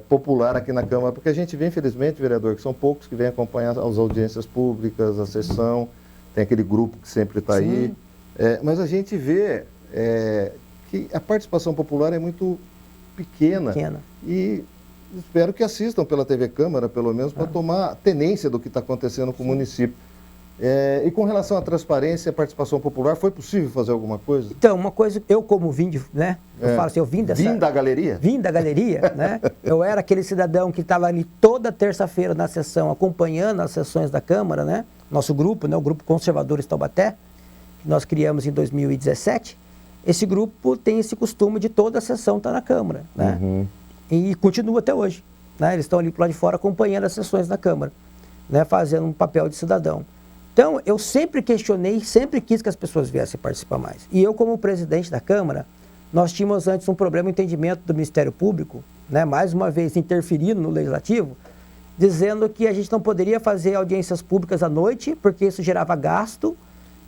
[SPEAKER 1] popular aqui na Câmara, porque a gente vê, infelizmente, vereador, que são poucos que vêm acompanhar as audiências públicas, a sessão, tem aquele grupo que sempre está aí. Mas a gente vê que a participação popular é muito pequena. E espero que assistam pela TV Câmara, pelo menos, para tomar tenência do que está acontecendo com o município. E com relação à transparência e à participação popular, foi possível fazer alguma coisa?
[SPEAKER 2] Então, uma coisa, eu como vim, né? Eu falo assim, eu vim dessa...
[SPEAKER 1] Vim da galeria?
[SPEAKER 2] Vim da galeria, né? Eu era aquele cidadão que estava ali toda terça-feira na sessão, acompanhando as sessões da Câmara, né? Nosso grupo, né? O Grupo Conservadores Taubaté, que nós criamos em 2017. Esse grupo tem esse costume de toda a sessão estar na Câmara, né? E continua até hoje, né? Eles estão ali lá de fora acompanhando as sessões da Câmara, né? Fazendo um papel de cidadão. Então, eu sempre questionei, sempre quis que as pessoas viessem participar mais. E eu, como presidente da Câmara, nós tínhamos antes um problema de entendimento do Ministério Público, né? Mais uma vez interferindo no Legislativo, dizendo que a gente não poderia fazer audiências públicas à noite, porque isso gerava gasto,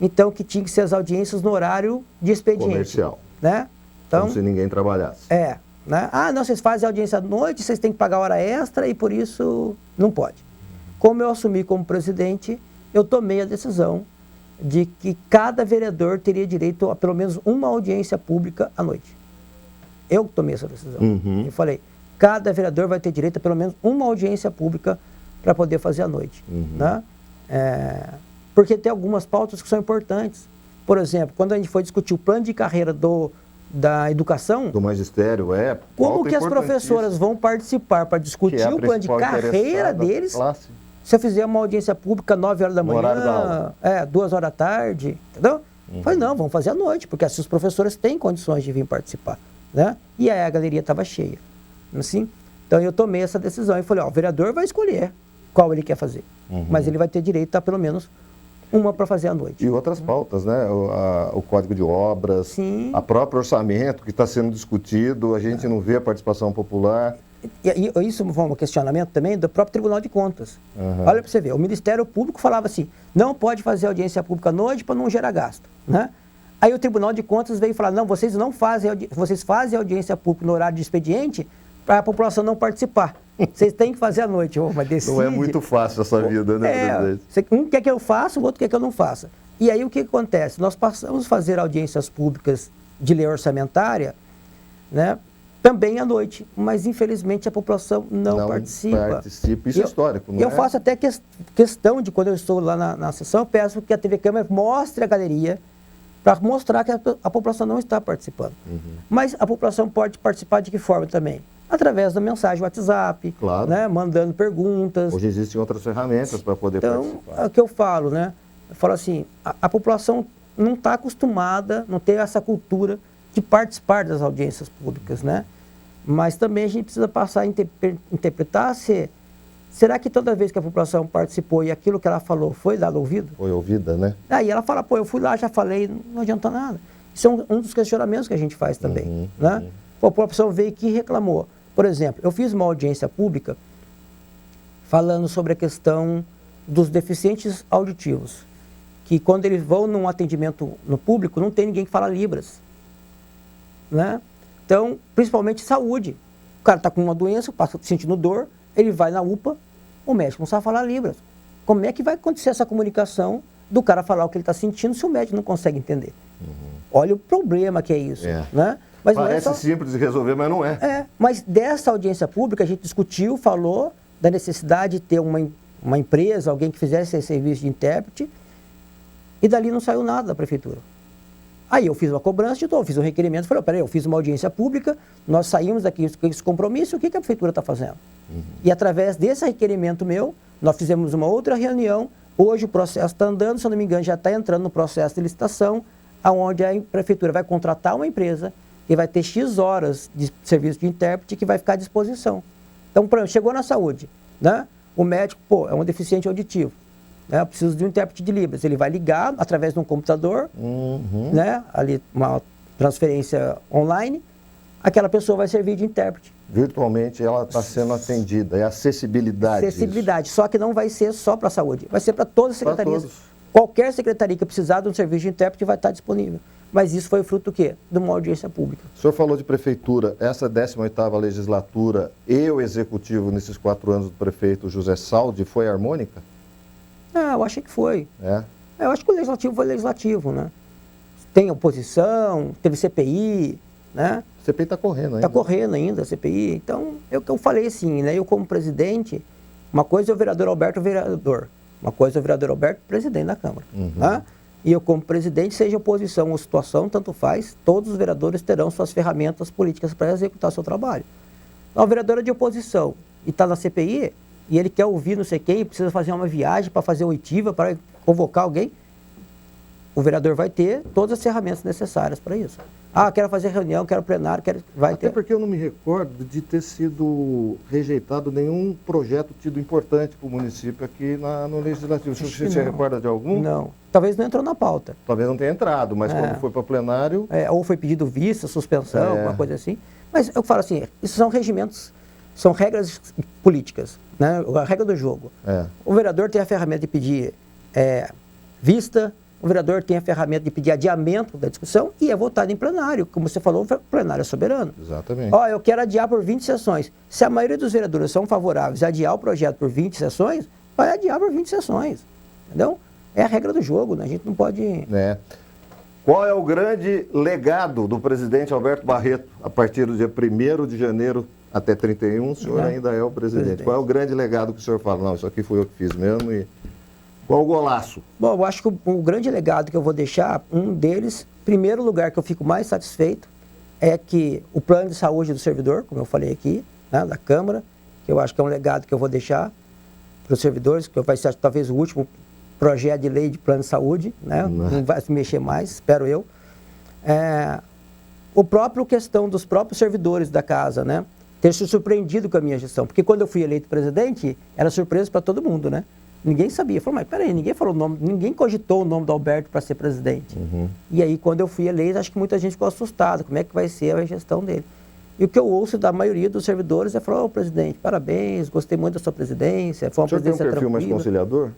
[SPEAKER 2] então que tinha que ser as audiências no horário de expediente.
[SPEAKER 1] Comercial.
[SPEAKER 2] Né? Então,
[SPEAKER 1] como se ninguém trabalhasse.
[SPEAKER 2] Né? Não, vocês fazem audiência à noite, vocês têm que pagar hora extra e por isso não pode. Como eu assumi como presidente, eu tomei a decisão de que cada vereador teria direito a pelo menos uma audiência pública à noite. Eu tomei essa decisão. Eu falei, cada vereador vai ter direito a pelo menos uma audiência pública para poder fazer à noite. Né? Porque tem algumas pautas que são importantes. Por exemplo, quando a gente foi discutir o plano de carreira da educação...
[SPEAKER 1] Do magistério,
[SPEAKER 2] como que as professoras vão participar para discutir o plano de carreira deles... Se eu fizer uma audiência pública 9 horas da manhã, 2 horas da tarde, entendeu? Falei, não, vamos fazer à noite, porque assim os professores têm condições de vir participar, né? E aí a galeria estava cheia, assim. Então eu tomei essa decisão e falei, o vereador vai escolher qual ele quer fazer, mas ele vai ter direito a pelo menos uma para fazer à noite.
[SPEAKER 1] E outras pautas, né? O Código de Obras, a próprio orçamento que está sendo discutido, a gente não vê a participação popular.
[SPEAKER 2] E isso foi um questionamento também do próprio Tribunal de Contas. Olha para você ver, o Ministério Público falava assim, não pode fazer audiência pública à noite para não gerar gasto, né? Aí o Tribunal de Contas veio falar, não, vocês fazem audiência pública no horário de expediente para a população não participar. Vocês têm que fazer à noite. Mas decide.
[SPEAKER 1] Não é muito fácil essa vida, né, presidente?
[SPEAKER 2] Um quer que eu faça, o outro quer que eu não faça. E aí o que acontece? Nós passamos a fazer audiências públicas de lei orçamentária, né? Também à noite, mas infelizmente a população não participa.
[SPEAKER 1] Isso é histórico, não é?
[SPEAKER 2] Eu faço até questão de, quando eu estou lá na sessão, eu peço que a TV Câmara mostre a galeria para mostrar que a população não está participando. Mas a população pode participar de que forma também? Através da mensagem WhatsApp, né? Mandando perguntas.
[SPEAKER 1] Hoje existem outras ferramentas para poder participar.
[SPEAKER 2] Então, é o que eu falo, né? Eu falo assim, a população não está acostumada, não tem essa cultura de participar das audiências públicas, né? Mas também a gente precisa passar a interpretar se... Será que toda vez que a população participou e aquilo que ela falou foi dado ouvido?
[SPEAKER 1] Foi ouvida, né?
[SPEAKER 2] Aí ela fala, eu fui lá, já falei, não adianta nada. Isso é um dos questionamentos que a gente faz também, né? A população veio aqui e reclamou. Por exemplo, eu fiz uma audiência pública falando sobre a questão dos deficientes auditivos, que quando eles vão num atendimento no público, não tem ninguém que fala Libras, né? Então, principalmente saúde. cara está com uma doença, passa sentindo dor, ele vai na UPA, o médico não sabe falar Libras. Como é que vai acontecer essa comunicação do cara falar o que ele está sentindo se o médico não consegue entender? Olha o problema que é isso, né? Mas
[SPEAKER 1] parece
[SPEAKER 2] não é só...
[SPEAKER 1] simples de resolver, mas não é.
[SPEAKER 2] Mas dessa audiência pública a gente discutiu, falou da necessidade de ter uma empresa, alguém que fizesse esse serviço de intérprete, e dali não saiu nada da prefeitura. Aí eu fiz uma cobrança de fiz um requerimento, falei, peraí, eu fiz uma audiência pública, nós saímos daqui com esse compromisso, o que a prefeitura está fazendo? E através desse requerimento meu, nós fizemos uma outra reunião, hoje o processo está andando, se eu não me engano, já está entrando no processo de licitação, onde a prefeitura vai contratar uma empresa e vai ter X horas de serviço de intérprete que vai ficar à disposição. Então, por exemplo, chegou na saúde, né? O médico, é um deficiente auditivo, né? Eu preciso de um intérprete de Libras. Ele vai ligar através de um computador, né? Ali uma transferência online, aquela pessoa vai servir de intérprete.
[SPEAKER 1] Virtualmente ela está sendo atendida, é acessibilidade.
[SPEAKER 2] Acessibilidade, só que não vai ser só para a saúde, vai ser para todas as secretarias. Qualquer secretaria que precisar de um serviço de intérprete vai estar disponível. Mas isso foi fruto do quê? De uma audiência pública.
[SPEAKER 1] O senhor falou de prefeitura, essa 18ª legislatura e o executivo nesses 4 anos do prefeito José Saldi foi harmônica?
[SPEAKER 2] Eu achei que foi. Eu acho que o legislativo foi legislativo, né? Tem oposição, teve CPI, né?
[SPEAKER 1] CPI está correndo ainda.
[SPEAKER 2] Está correndo ainda a CPI. Então, eu falei assim, né? Eu como presidente, uma coisa é o vereador Alberto vereador, uma coisa é o vereador Alberto presidente da Câmara, né? E eu como presidente, seja oposição ou situação, tanto faz, todos os vereadores terão suas ferramentas políticas para executar seu trabalho. Então, o vereador é de oposição e está na CPI, e ele quer ouvir não sei quem, precisa fazer uma viagem para fazer oitiva, para convocar alguém, o vereador vai ter todas as ferramentas necessárias para isso. Quero fazer reunião, quero plenário, vai ter.
[SPEAKER 1] Até porque eu não me recordo de ter sido rejeitado nenhum projeto tido importante para o município aqui no Legislativo. Você se recorda de algum?
[SPEAKER 2] Não. Talvez não entrou na pauta.
[SPEAKER 1] Talvez não tenha entrado, mas quando foi para plenário...
[SPEAKER 2] ou foi pedido vista, suspensão, alguma coisa assim. Mas eu falo assim, isso são regimentos, são regras políticas, né? A regra do jogo. O vereador tem a ferramenta de pedir vista, o vereador tem a ferramenta de pedir adiamento da discussão e é votado em plenário. Como você falou, o plenário é soberano.
[SPEAKER 1] Exatamente.
[SPEAKER 2] Eu quero adiar por 20 sessões. Se a maioria dos vereadores são favoráveis a adiar o projeto por 20 sessões, vai adiar por 20 sessões. Entendeu? É a regra do jogo, né? A gente não pode...
[SPEAKER 1] Qual é o grande legado do presidente Alberto Barreto a partir do dia 1º de janeiro até 31? O senhor ainda é o presidente. Qual é o grande legado que o senhor fala? Não, isso aqui foi eu que fiz mesmo e... Qual o golaço?
[SPEAKER 2] Bom, eu acho que o grande legado que eu vou deixar, um deles, primeiro lugar que eu fico mais satisfeito, é que o plano de saúde do servidor, como eu falei aqui, né, da Câmara, que eu acho que é um legado que eu vou deixar para os servidores, que vai ser talvez o último projeto de lei de plano de saúde, né? Não vai se mexer mais, espero eu. O próprio questão dos próprios servidores da casa, né? Ter se surpreendido com a minha gestão, porque quando eu fui eleito presidente, era surpresa para todo mundo, né? Ninguém sabia. Falou, mas peraí, ninguém falou o nome, ninguém cogitou o nome do Alberto para ser presidente. E aí, quando eu fui eleito, acho que muita gente ficou assustada. Como é que vai ser a gestão dele? E o que eu ouço da maioria dos servidores é falar, presidente, parabéns, gostei muito da sua presidência, foi uma presidência tranquila. O senhor tem um perfil mais
[SPEAKER 1] conciliador?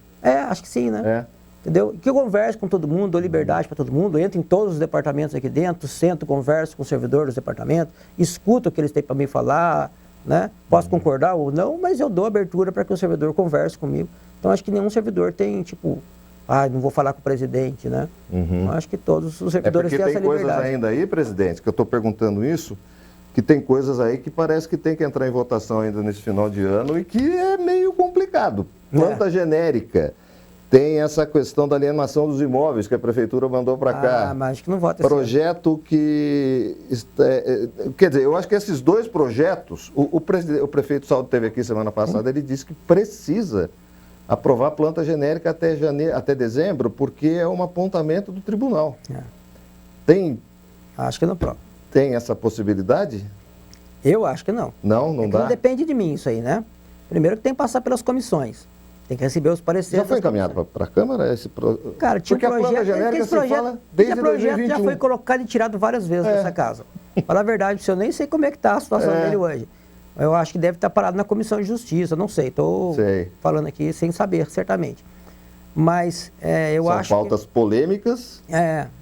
[SPEAKER 2] Acho que sim, né? Entendeu? Que eu converso com todo mundo, dou liberdade para todo mundo, entro em todos os departamentos aqui dentro, sento, converso com o servidor dos departamentos, escuto o que eles têm para me falar, né? Posso concordar ou não, mas eu dou abertura para que o servidor converse comigo. Então, acho que nenhum servidor tem, não vou falar com o presidente, né? Acho que todos os servidores têm essa liberdade.
[SPEAKER 1] Tem coisas ainda aí, presidente, que eu estou perguntando isso, que tem coisas aí que parece que tem que entrar em votação ainda nesse final de ano e que é meio complicado. Planta genérica. Tem essa questão da alienação dos imóveis que a prefeitura mandou para cá.
[SPEAKER 2] Mas acho que não vota
[SPEAKER 1] projeto que... Quer dizer, eu acho que esses dois projetos, o prefeito Saldo esteve aqui semana passada, ele disse que precisa aprovar planta genérica até dezembro, porque é um apontamento do tribunal. Tem...
[SPEAKER 2] Acho que não prova.
[SPEAKER 1] Tem essa possibilidade?
[SPEAKER 2] Eu acho que não.
[SPEAKER 1] Não dá?
[SPEAKER 2] Não depende de mim isso aí, né? Primeiro que tem que passar pelas comissões. Tem que receber os pareceres.
[SPEAKER 1] Já foi encaminhado para a Câmara?
[SPEAKER 2] Cara, tinha
[SPEAKER 1] porque a planta genérica se fala desde 2021.
[SPEAKER 2] Projeto já foi colocado e tirado várias vezes dessa casa. Falar a verdade, eu nem sei como é que está a situação dele hoje. Eu acho que deve estar parado na Comissão de Justiça, não sei, estou falando aqui sem saber, certamente. Mas eu
[SPEAKER 1] São
[SPEAKER 2] acho
[SPEAKER 1] pautas polêmicas,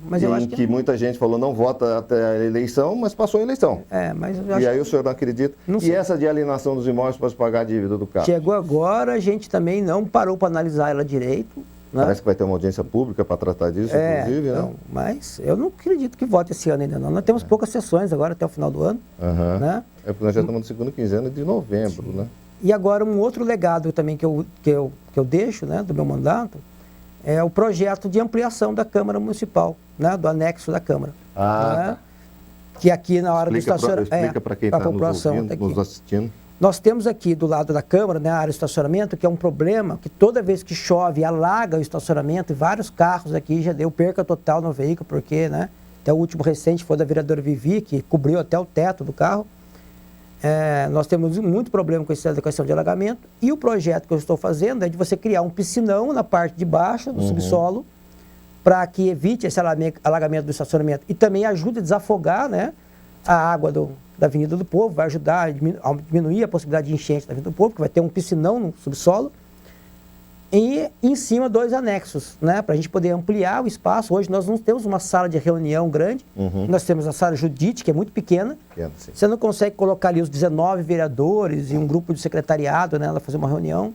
[SPEAKER 2] mas eu acho
[SPEAKER 1] que muita gente falou não vota até a eleição, mas passou a eleição.
[SPEAKER 2] Mas eu acho
[SPEAKER 1] E aí o senhor não acredita?
[SPEAKER 2] Não
[SPEAKER 1] E
[SPEAKER 2] sei.
[SPEAKER 1] essa de alienação dos imóveis para se pagar a dívida do carro?
[SPEAKER 2] Chegou agora, a gente também não parou para analisar ela direito. Né?
[SPEAKER 1] Parece que vai ter uma audiência pública para tratar disso, inclusive,
[SPEAKER 2] então,
[SPEAKER 1] né?
[SPEAKER 2] Mas eu não acredito que vote esse ano ainda não. Nós temos poucas sessões agora até o final do ano. Né?
[SPEAKER 1] É porque nós já estamos no segundo quinzena de novembro, né?
[SPEAKER 2] E agora um outro legado também que eu deixo, né, do meu mandato, é o projeto de ampliação da Câmara Municipal, né, do anexo da Câmara. Né, que aqui na hora do estacionamento...
[SPEAKER 1] Explica para quem está nos ouvindo, nos assistindo.
[SPEAKER 2] Nós temos aqui do lado da Câmara, né, a área de estacionamento, que é um problema que toda vez que chove, alaga o estacionamento, e vários carros aqui já deu perca total no veículo, porque, né, até o último recente foi da vereadora Vivi, que cobriu até o teto do carro. Nós temos muito problema com essa questão de alagamento, e o projeto que eu estou fazendo é de você criar um piscinão na parte de baixo do subsolo, para que evite esse alagamento do estacionamento e também ajude a desafogar, né, a água da Avenida do Povo, vai ajudar a diminuir a possibilidade de enchente da Avenida do Povo, que vai ter um piscinão no subsolo, e em cima 2 anexos, né, para a gente poder ampliar o espaço. Hoje nós não temos uma sala de reunião grande, nós temos a sala Judite, que é muito pequena. Você não consegue colocar ali os 19 vereadores e um grupo de secretariado, né, para fazer uma reunião.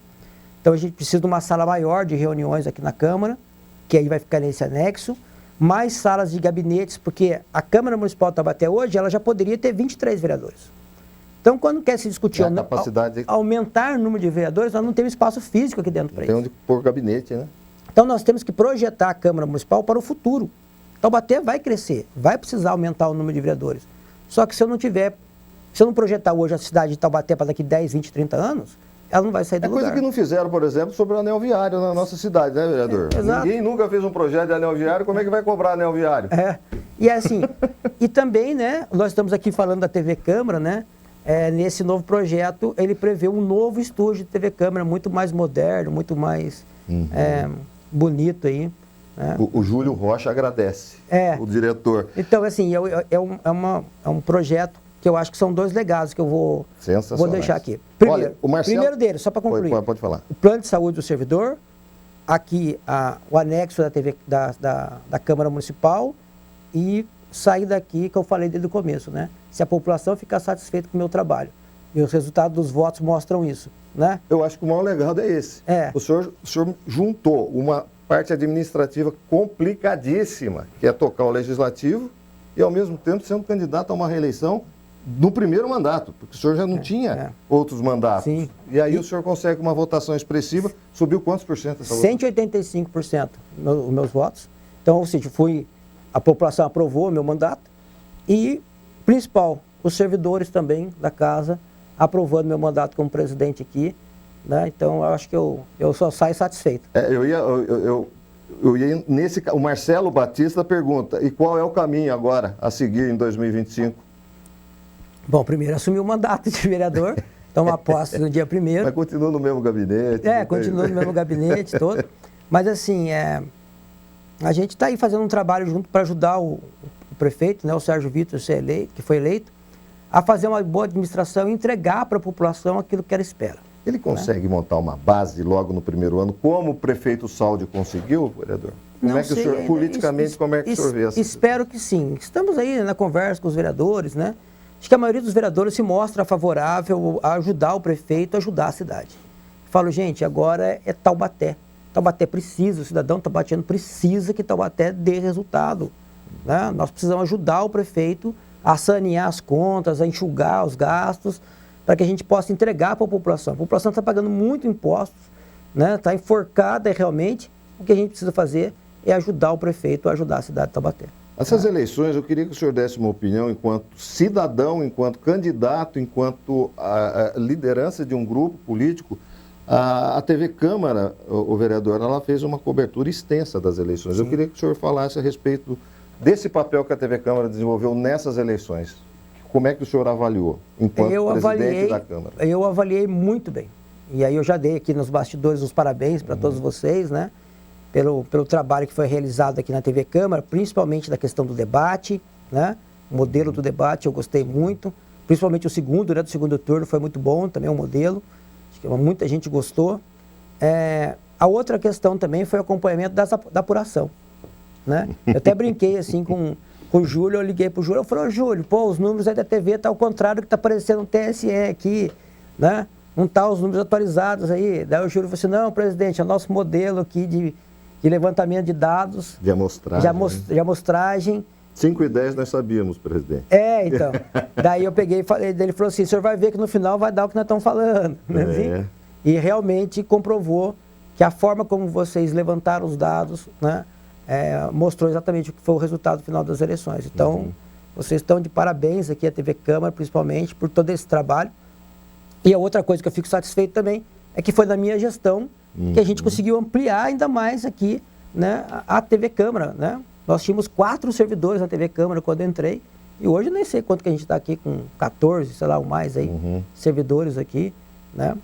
[SPEAKER 2] Então a gente precisa de uma sala maior de reuniões aqui na Câmara, que aí vai ficar nesse anexo, mais salas de gabinetes, porque a Câmara Municipal de Taubaté hoje ela já poderia ter 23 vereadores. Então, quando quer se discutir aumentar o número de vereadores, nós não temos espaço físico aqui dentro para isso.
[SPEAKER 1] Tem onde pôr gabinete, né?
[SPEAKER 2] Então, nós temos que projetar a Câmara Municipal para o futuro. Taubaté vai crescer, vai precisar aumentar o número de vereadores. Só que se eu não projetar hoje a cidade de Taubaté para daqui 10, 20, 30 anos, ela não vai sair do lugar.
[SPEAKER 1] Coisa que não fizeram, por exemplo, sobre o anel viário na nossa cidade, né, vereador?
[SPEAKER 2] Exato.
[SPEAKER 1] Ninguém nunca fez um projeto de anel viário, como é que vai cobrar anel viário?
[SPEAKER 2] E assim, e também, né, nós estamos aqui falando da TV Câmara, né? Nesse novo projeto, ele prevê um novo estúdio de TV Câmara, muito mais moderno, muito mais bonito aí. Né?
[SPEAKER 1] O Júlio Rocha agradece, o diretor.
[SPEAKER 2] Então, assim, é um projeto que eu acho que são 2 legados que eu vou deixar aqui. Primeiro,
[SPEAKER 1] olha, o Marcelo...
[SPEAKER 2] primeiro deles, só para concluir.
[SPEAKER 1] Pode falar.
[SPEAKER 2] O plano de saúde do servidor, aqui o anexo da TV da Câmara Municipal e sair daqui, que eu falei desde o começo, né? Se a população ficar satisfeita com o meu trabalho. E os resultados dos votos mostram isso, né?
[SPEAKER 1] Eu acho que o maior legado é esse. O senhor juntou uma parte administrativa complicadíssima, que é tocar o legislativo, e ao mesmo tempo sendo candidato a uma reeleição no primeiro mandato, porque o senhor já não tinha outros mandatos.
[SPEAKER 2] Sim.
[SPEAKER 1] E aí o senhor consegue uma votação expressiva, subiu quantos por cento essa votação?
[SPEAKER 2] 185% os meus votos. Então, ou seja, a população aprovou o meu mandato e, principal, os servidores também da casa aprovando meu mandato como presidente aqui, né? Então, eu acho que eu só saio satisfeito.
[SPEAKER 1] Eu ia o Marcelo Batista pergunta, e qual é o caminho agora a seguir em 2025?
[SPEAKER 2] Bom, primeiro assumir o mandato de vereador, tomar posse no dia 1º.
[SPEAKER 1] Mas continua no mesmo gabinete?
[SPEAKER 2] Continua no mesmo gabinete todo. Mas assim, a gente está aí fazendo um trabalho junto para ajudar o prefeito, né, o Sérgio Vitor, que foi eleito, a fazer uma boa administração e entregar para a população aquilo que ela espera.
[SPEAKER 1] Ele consegue montar uma base logo no primeiro ano, como o prefeito Saldi conseguiu, vereador? Como é que o senhor, politicamente, como é que o senhor vê essa?
[SPEAKER 2] Espero que sim. Estamos aí na conversa com os vereadores, né? Acho que a maioria dos vereadores se mostra favorável a ajudar o prefeito, a ajudar a cidade. Falo, gente, agora é Taubaté. Taubaté precisa, o cidadão taubatiano precisa que Taubaté dê resultado. Né? Nós precisamos ajudar o prefeito a sanear as contas, a enxugar os gastos, para que a gente possa entregar para a população. A população está pagando muito impostos, né? Está enforcada realmente. O que a gente precisa fazer é ajudar o prefeito a ajudar a cidade de Taubaté.
[SPEAKER 1] Essas eleições, eu queria que o senhor desse uma opinião enquanto cidadão, enquanto candidato, enquanto a liderança de um grupo político. A TV Câmara, o vereador, ela fez uma cobertura extensa das eleições. Sim. Eu queria que o senhor falasse a respeito desse papel que a TV Câmara desenvolveu nessas eleições. Como é que o senhor avaliou, enquanto presidente da Câmara?
[SPEAKER 2] Eu avaliei muito bem. E aí eu já dei aqui nos bastidores os parabéns para todos vocês, né? Pelo trabalho que foi realizado aqui na TV Câmara, principalmente da questão do debate, né? O modelo do debate eu gostei muito, principalmente o segundo, né? Do segundo turno foi muito bom, também o modelo. Acho que muita gente gostou. A outra questão também foi o acompanhamento da apuração, né? Eu até brinquei assim com o Júlio, eu liguei pro Júlio, eu falei, Júlio, pô, os números aí da TV tá ao contrário do que tá aparecendo no TSE aqui, né? Não tá os números atualizados aí. Daí o Júlio falou assim, não, presidente, é o nosso modelo aqui de levantamento de dados.
[SPEAKER 1] De amostragem.
[SPEAKER 2] De amostragem.
[SPEAKER 1] 5 e 10 nós sabíamos, presidente.
[SPEAKER 2] Então. Daí eu peguei e falei, ele falou assim, o senhor vai ver que no final vai dar o que nós estamos falando. Né? Assim? E realmente comprovou que a forma como vocês levantaram os dados, né, mostrou exatamente o que foi o resultado final das eleições. Então, vocês estão de parabéns aqui, a TV Câmara, principalmente, por todo esse trabalho. E a outra coisa que eu fico satisfeito também é que foi na minha gestão que a gente conseguiu ampliar ainda mais aqui, né, a TV Câmara, né? Nós tínhamos 4 servidores na TV Câmara quando eu entrei, e hoje eu nem sei quanto que a gente está aqui, com 14, sei lá, ou mais aí, servidores aqui, né?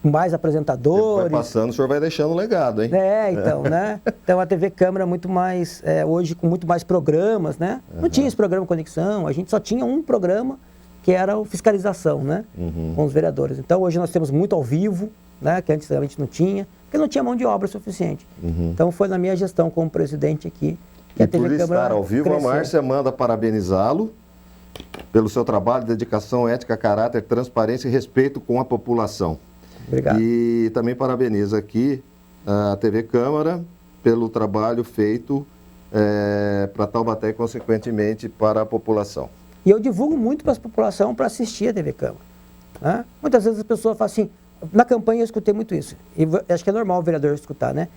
[SPEAKER 2] Mais apresentadores.
[SPEAKER 1] Vai passando, o senhor vai deixando um legado, hein?
[SPEAKER 2] Então, né? Então a TV Câmara é muito mais, hoje com muito mais programas, né? Não tinha esse programa Conexão, a gente só tinha um programa, que era o Fiscalização, né? Com os vereadores. Então hoje nós temos muito ao vivo, né? Que antes a gente não tinha, porque não tinha mão de obra suficiente. Então foi na minha gestão como presidente aqui que a TV
[SPEAKER 1] Câmara estar ao vivo,
[SPEAKER 2] cresceu.
[SPEAKER 1] A Márcia manda parabenizá-lo pelo seu trabalho, dedicação, ética, caráter, transparência e respeito com a população.
[SPEAKER 2] Obrigado.
[SPEAKER 1] E também parabeniza aqui a TV Câmara pelo trabalho feito para Taubaté e, consequentemente, para a população.
[SPEAKER 2] E eu divulgo muito para a população para assistir a TV Câmara. Né? Muitas vezes as pessoas falam assim, na campanha eu escutei muito isso, e acho que é normal o vereador escutar, né?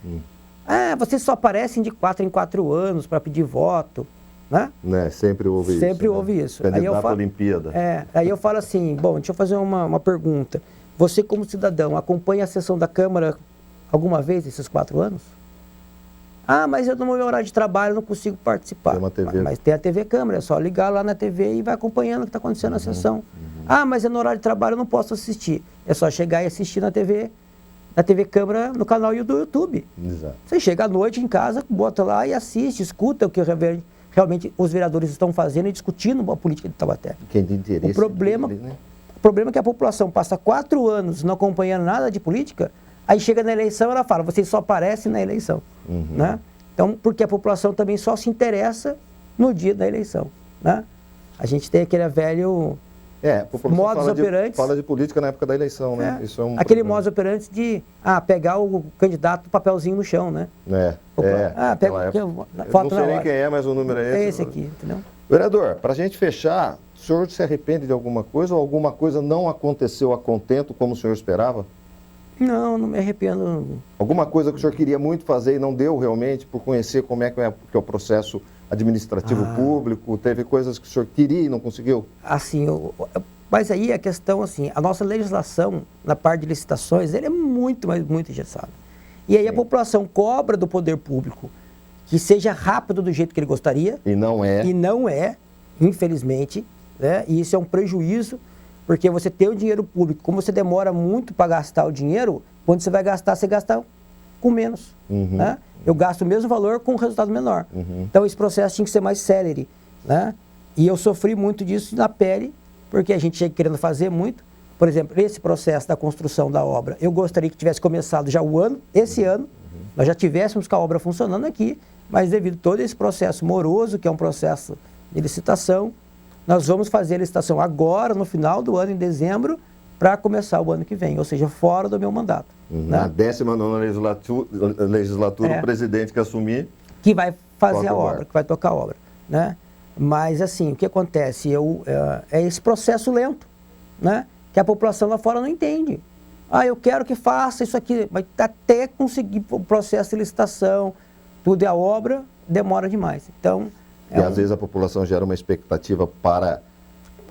[SPEAKER 2] Vocês só aparecem de 4 em 4 anos para pedir voto, né?
[SPEAKER 1] Sempre houve isso.
[SPEAKER 2] Sempre houve isso.
[SPEAKER 1] Candidato à Olimpíada.
[SPEAKER 2] Aí eu falo assim, bom, deixa eu fazer uma pergunta. Você, como cidadão, acompanha a sessão da Câmara alguma vez esses 4 anos? Mas eu no meu horário de trabalho não consigo participar.
[SPEAKER 1] Tem uma TV.
[SPEAKER 2] Mas tem a TV Câmara, é só ligar lá na TV e vai acompanhando o que está acontecendo na sessão. Mas no horário de trabalho eu não posso assistir. É só chegar e assistir na TV Câmara, no canal do YouTube.
[SPEAKER 1] Exato.
[SPEAKER 2] Você chega à noite em casa, bota lá e assiste, escuta o que realmente os vereadores estão fazendo e discutindo a política de Taubaté.
[SPEAKER 1] Quem tem interesse.
[SPEAKER 2] O problema é que a população passa 4 anos não acompanhando nada de política, aí chega na eleição e ela fala, vocês só aparecem na eleição. Né? Então, porque a população também só se interessa no dia da eleição. Né? A gente tem aquele velho modus operandi.
[SPEAKER 1] Fala de política na época da eleição, né? Isso é
[SPEAKER 2] aquele modus operandi de pegar o candidato do papelzinho no chão, né?
[SPEAKER 1] Não sei nem quem é, mas o número é esse.
[SPEAKER 2] É esse aqui, entendeu?
[SPEAKER 1] Vereador, para a gente fechar, o senhor se arrepende de alguma coisa ou alguma coisa não aconteceu a contento como o senhor esperava?
[SPEAKER 2] Não me arrependo.
[SPEAKER 1] Alguma coisa que o senhor queria muito fazer e não deu realmente, por conhecer como é que é o processo administrativo público? Teve coisas que o senhor queria e não conseguiu?
[SPEAKER 2] Assim, mas aí a questão, assim, a nossa legislação, na parte de licitações, ele é muito, mas muito engessada. E aí a população cobra do poder público que seja rápido do jeito que ele gostaria.
[SPEAKER 1] E não é.
[SPEAKER 2] E não é, infelizmente, né? E isso é um prejuízo, porque você tem o dinheiro público, como você demora muito para gastar o dinheiro, quando você vai gastar, você gasta com menos. Né? Eu gasto o mesmo valor com um resultado menor. Então esse processo tinha que ser mais célere. Né? E eu sofri muito disso na pele, porque a gente chega querendo fazer muito. Por exemplo, esse processo da construção da obra, eu gostaria que tivesse começado já esse ano, nós já tivéssemos com a obra funcionando aqui, mas devido a todo esse processo moroso, que é um processo de licitação, nós vamos fazer a licitação agora, no final do ano, em dezembro, para começar o ano que vem, ou seja, fora do meu mandato.
[SPEAKER 1] Na 19ª legislatura, o presidente que assumir...
[SPEAKER 2] Que vai fazer a obra, que vai tocar a obra. Né? Mas, assim, o que acontece? É esse processo lento, né? Que a população lá fora não entende. Eu quero que faça isso aqui, mas até conseguir o processo de licitação, tudo é a obra, demora demais. Então...
[SPEAKER 1] às vezes a população gera uma expectativa para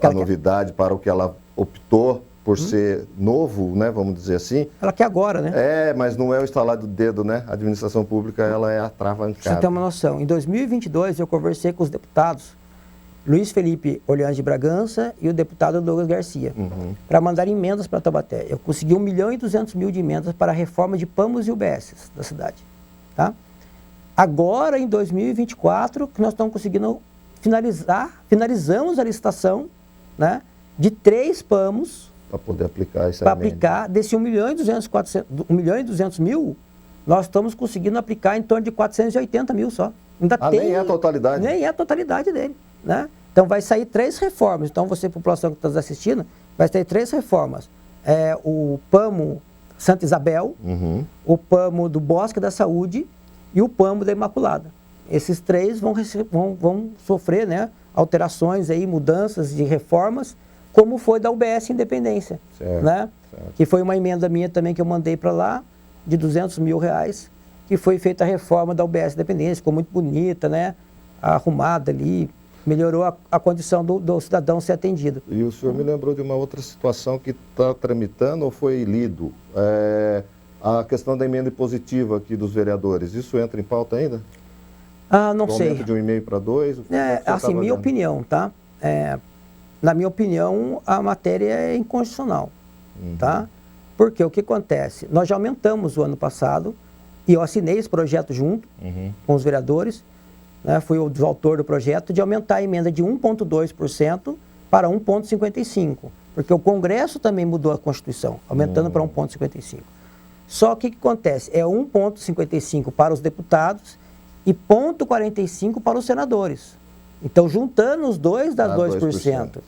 [SPEAKER 1] a novidade, para o que ela optou por ser novo, né, vamos dizer assim.
[SPEAKER 2] Ela quer agora, né?
[SPEAKER 1] Mas não é o estalar do dedo, né? A administração pública, ela é atravancada.
[SPEAKER 2] Você tem uma noção. Em 2022, eu conversei com os deputados Luiz Felipe Orleans de Bragança e o deputado Douglas Garcia, para mandar emendas para Taubaté. Eu consegui 1.200.000 de emendas para a reforma de PAMOS e UBS da cidade. Tá? Agora, em 2024, que nós estamos conseguindo finalizamos a licitação, né, de 3 PAMOS
[SPEAKER 1] para poder aplicar essa
[SPEAKER 2] para aplicar desse 1.200.000, nós estamos conseguindo aplicar em torno de 480 mil só. Ainda tem,
[SPEAKER 1] nem é a totalidade.
[SPEAKER 2] Nem é a totalidade dele, né? Então vai sair 3 reformas. Então você, população que está nos assistindo, vai sair 3 reformas. O PAMO Santa Isabel, o PAMO do Bosque da Saúde e o PAMO da Imaculada. Esses 3 vão sofrer, né, alterações, aí, mudanças de reformas, como foi da UBS Independência.
[SPEAKER 1] Certo,
[SPEAKER 2] né?
[SPEAKER 1] certo.
[SPEAKER 2] Que foi uma emenda minha também que eu mandei para lá, de R$200 mil, que foi feita a reforma da UBS Independência, ficou muito bonita, né? Arrumada ali, melhorou a condição do cidadão ser atendido.
[SPEAKER 1] E o senhor me lembrou de uma outra situação que está tramitando ou foi lido? A questão da emenda impositiva aqui dos vereadores, isso entra em pauta ainda?
[SPEAKER 2] Não
[SPEAKER 1] o
[SPEAKER 2] sei.
[SPEAKER 1] Aumento de 1,5 para 2?
[SPEAKER 2] Assim, minha opinião, tá? Na minha opinião, a matéria é inconstitucional, tá? Porque o que acontece? Nós já aumentamos o ano passado, e eu assinei esse projeto junto com os vereadores, né? Fui o autor do projeto, de aumentar a emenda de 1,2% para 1,55%, porque o Congresso também mudou a Constituição, aumentando para 1,55%. Só que o que acontece? É 1,55% para os deputados e 0,45% para os senadores. Então, juntando os dois, dá 2%,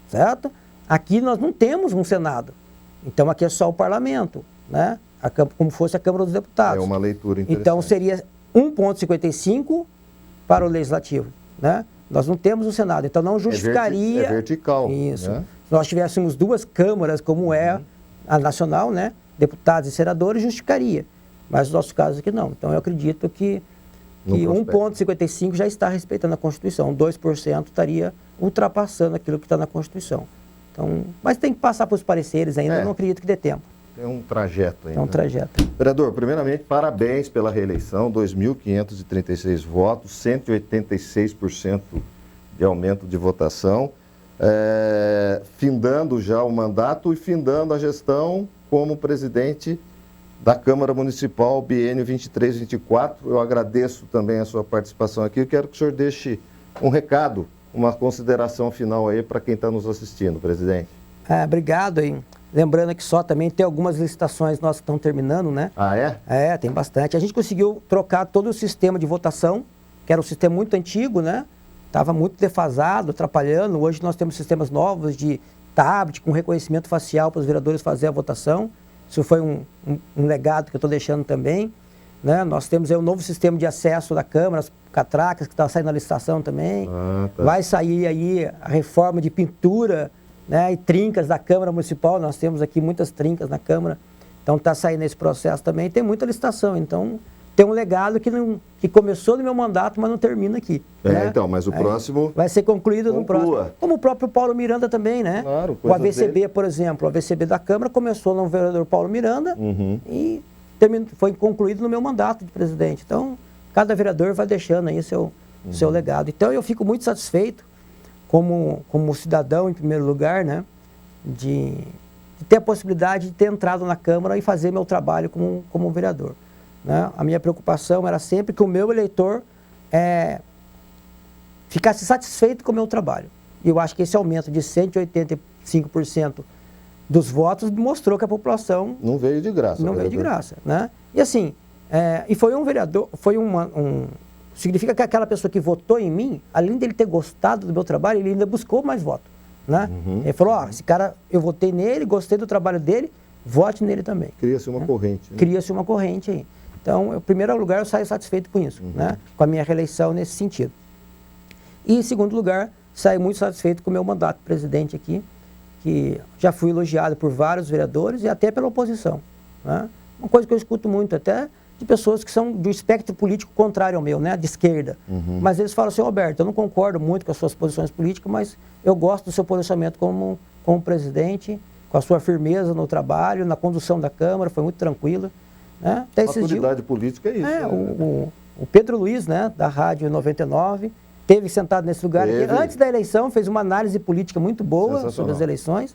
[SPEAKER 2] certo? Aqui nós não temos um Senado. Então, aqui é só o parlamento, né? Como fosse a Câmara dos Deputados.
[SPEAKER 1] É uma leitura interessante.
[SPEAKER 2] Então, seria 1,55% para o Legislativo, né? Nós não temos um Senado, então não justificaria...
[SPEAKER 1] É vertical.
[SPEAKER 2] Isso.
[SPEAKER 1] Né?
[SPEAKER 2] Se nós tivéssemos 2 câmaras, como é a nacional, né? Deputados e senadores, justificaria. Mas no nosso caso aqui não. Então, eu acredito que 1,55% já está respeitando a Constituição. 2% estaria ultrapassando aquilo que está na Constituição. Então, mas tem que passar por os pareceres ainda, eu não acredito que dê tempo.
[SPEAKER 1] É um trajeto ainda.
[SPEAKER 2] É um trajeto.
[SPEAKER 1] Vereador, primeiramente, parabéns pela reeleição, 2.536 votos, 186% de aumento de votação, findando já o mandato e findando a gestão como presidente da Câmara Municipal, biênio 23-24. Eu agradeço também a sua participação aqui. Eu quero que o senhor deixe um recado, uma consideração final aí para quem está nos assistindo, presidente.
[SPEAKER 2] Obrigado aí. Lembrando que só também tem algumas licitações nossas que estão terminando, né?
[SPEAKER 1] Ah, é?
[SPEAKER 2] Tem bastante. A gente conseguiu trocar todo o sistema de votação, que era um sistema muito antigo, né? Estava muito defasado, atrapalhando. Hoje nós temos sistemas novos de tablet, com reconhecimento facial para os vereadores fazer a votação. Isso foi um legado que eu estou deixando também, né? Nós temos aí um novo sistema de acesso da Câmara, as catracas, que está saindo na licitação também.
[SPEAKER 1] Tá.
[SPEAKER 2] Vai sair aí a reforma de pintura, né, e trincas da Câmara Municipal. Nós temos aqui muitas trincas na Câmara, então está saindo esse processo também. Tem muita licitação, então tem um legado que começou no meu mandato, mas não termina aqui. Né?
[SPEAKER 1] Então, mas o próximo...
[SPEAKER 2] Vai ser concluído no próximo. Como o próprio Paulo Miranda também, né?
[SPEAKER 1] Claro,
[SPEAKER 2] o AVCB, por exemplo, o AVCB da Câmara começou no vereador Paulo Miranda e foi concluído no meu mandato de presidente. Então, cada vereador vai deixando aí seu legado. Então, eu fico muito satisfeito, como cidadão, em primeiro lugar, né, de ter a possibilidade de ter entrado na Câmara e fazer meu trabalho como vereador. Né? A minha preocupação era sempre que o meu eleitor ficasse satisfeito com o meu trabalho. E eu acho que esse aumento de 185% dos votos mostrou que a população...
[SPEAKER 1] Não veio de graça.
[SPEAKER 2] Não veio de graça. Né? E assim, e foi um vereador, significa que aquela pessoa que votou em mim, além dele ter gostado do meu trabalho, ele ainda buscou mais voto, né? Ele falou, esse cara, eu votei nele, gostei do trabalho dele, vote nele também.
[SPEAKER 1] Cria-se uma corrente. Né?
[SPEAKER 2] Cria-se uma corrente aí. Então, em primeiro lugar, eu saio satisfeito com isso, né? Com a minha reeleição nesse sentido. E, em segundo lugar, saio muito satisfeito com o meu mandato de presidente aqui, que já fui elogiado por vários vereadores e até pela oposição, né? Uma coisa que eu escuto muito até de pessoas que são do espectro político contrário ao meu, né, de esquerda. Mas eles falam assim, Roberto, eu não concordo muito com as suas posições políticas, mas eu gosto do seu posicionamento como presidente, com a sua firmeza no trabalho, na condução da Câmara, foi muito tranquila. Né? Até
[SPEAKER 1] maturidade política é isso.
[SPEAKER 2] O Pedro Luiz, né, da Rádio 99, esteve sentado nesse lugar aqui, antes da eleição, fez uma análise política muito boa sobre as eleições.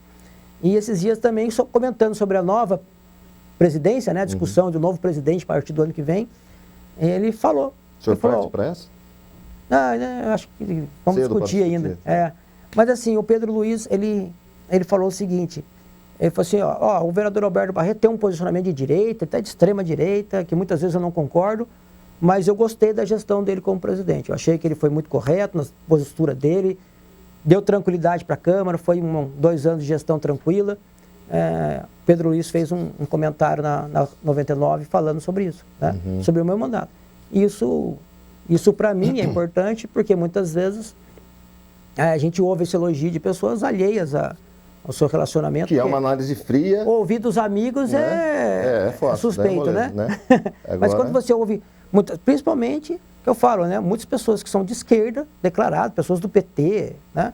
[SPEAKER 2] E esses dias também, só comentando sobre a nova presidência, né, a discussão do novo presidente a partir do ano que vem, ele falou.
[SPEAKER 1] O senhor parte para essa?
[SPEAKER 2] Eu acho que vamos discutir ainda. Mas assim, o Pedro Luiz, ele falou o seguinte, Ele falou assim, ó, o vereador Alberto Barreto tem um posicionamento de direita, até de extrema direita, que muitas vezes eu não concordo, mas eu gostei da gestão dele como presidente. Eu achei que ele foi muito correto na postura dele, deu tranquilidade para a Câmara, foi 2 anos de gestão tranquila. Pedro Luiz fez um comentário na 99 falando sobre isso, né? Sobre o meu mandato. Isso para mim é importante porque muitas vezes a gente ouve esse elogio de pessoas alheias ao seu relacionamento.
[SPEAKER 1] Que é uma análise fria.
[SPEAKER 2] Ouvir dos amigos é
[SPEAKER 1] fácil,
[SPEAKER 2] suspeito,
[SPEAKER 1] moleza,
[SPEAKER 2] né?
[SPEAKER 1] Agora...
[SPEAKER 2] Mas quando você ouve, principalmente, que eu falo, né? Muitas pessoas que são de esquerda, declaradas, pessoas do PT, né?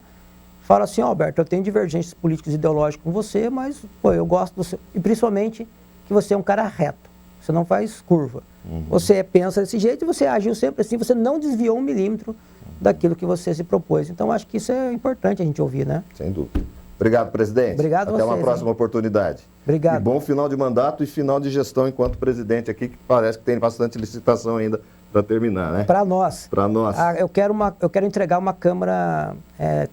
[SPEAKER 2] Falam assim, Alberto, eu tenho divergências políticas e ideológicas com você, mas pô, eu gosto do seu... E principalmente que você é um cara reto, você não faz curva. Você pensa desse jeito e você agiu sempre assim, você não desviou 1 milímetro daquilo que você se propôs. Então, acho que isso é importante a gente ouvir, né?
[SPEAKER 1] Sem dúvida. Obrigado, presidente.
[SPEAKER 2] Obrigado a
[SPEAKER 1] Até
[SPEAKER 2] vocês,
[SPEAKER 1] uma próxima oportunidade.
[SPEAKER 2] Obrigado.
[SPEAKER 1] E bom final de mandato e final de gestão enquanto presidente aqui, que parece que tem bastante licitação ainda para terminar, né?
[SPEAKER 2] Para nós.
[SPEAKER 1] Para nós.
[SPEAKER 2] Eu quero entregar uma Câmara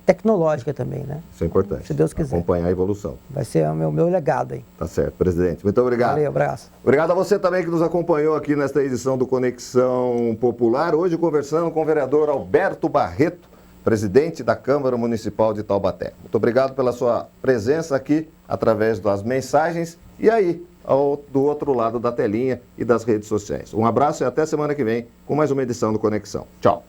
[SPEAKER 2] tecnológica também, né?
[SPEAKER 1] Isso é importante.
[SPEAKER 2] Se Deus quiser.
[SPEAKER 1] Acompanhar a evolução.
[SPEAKER 2] Vai ser o meu legado aí.
[SPEAKER 1] Tá certo, presidente. Muito obrigado.
[SPEAKER 2] Valeu, abraço.
[SPEAKER 1] Obrigado a você também que nos acompanhou aqui nesta edição do Conexão Popular. Hoje conversando com o vereador Alberto Barreto, presidente da Câmara Municipal de Taubaté. Muito obrigado pela sua presença aqui através das mensagens e aí, do outro lado da telinha e das redes sociais. Um abraço e até semana que vem com mais uma edição do Conexão. Tchau.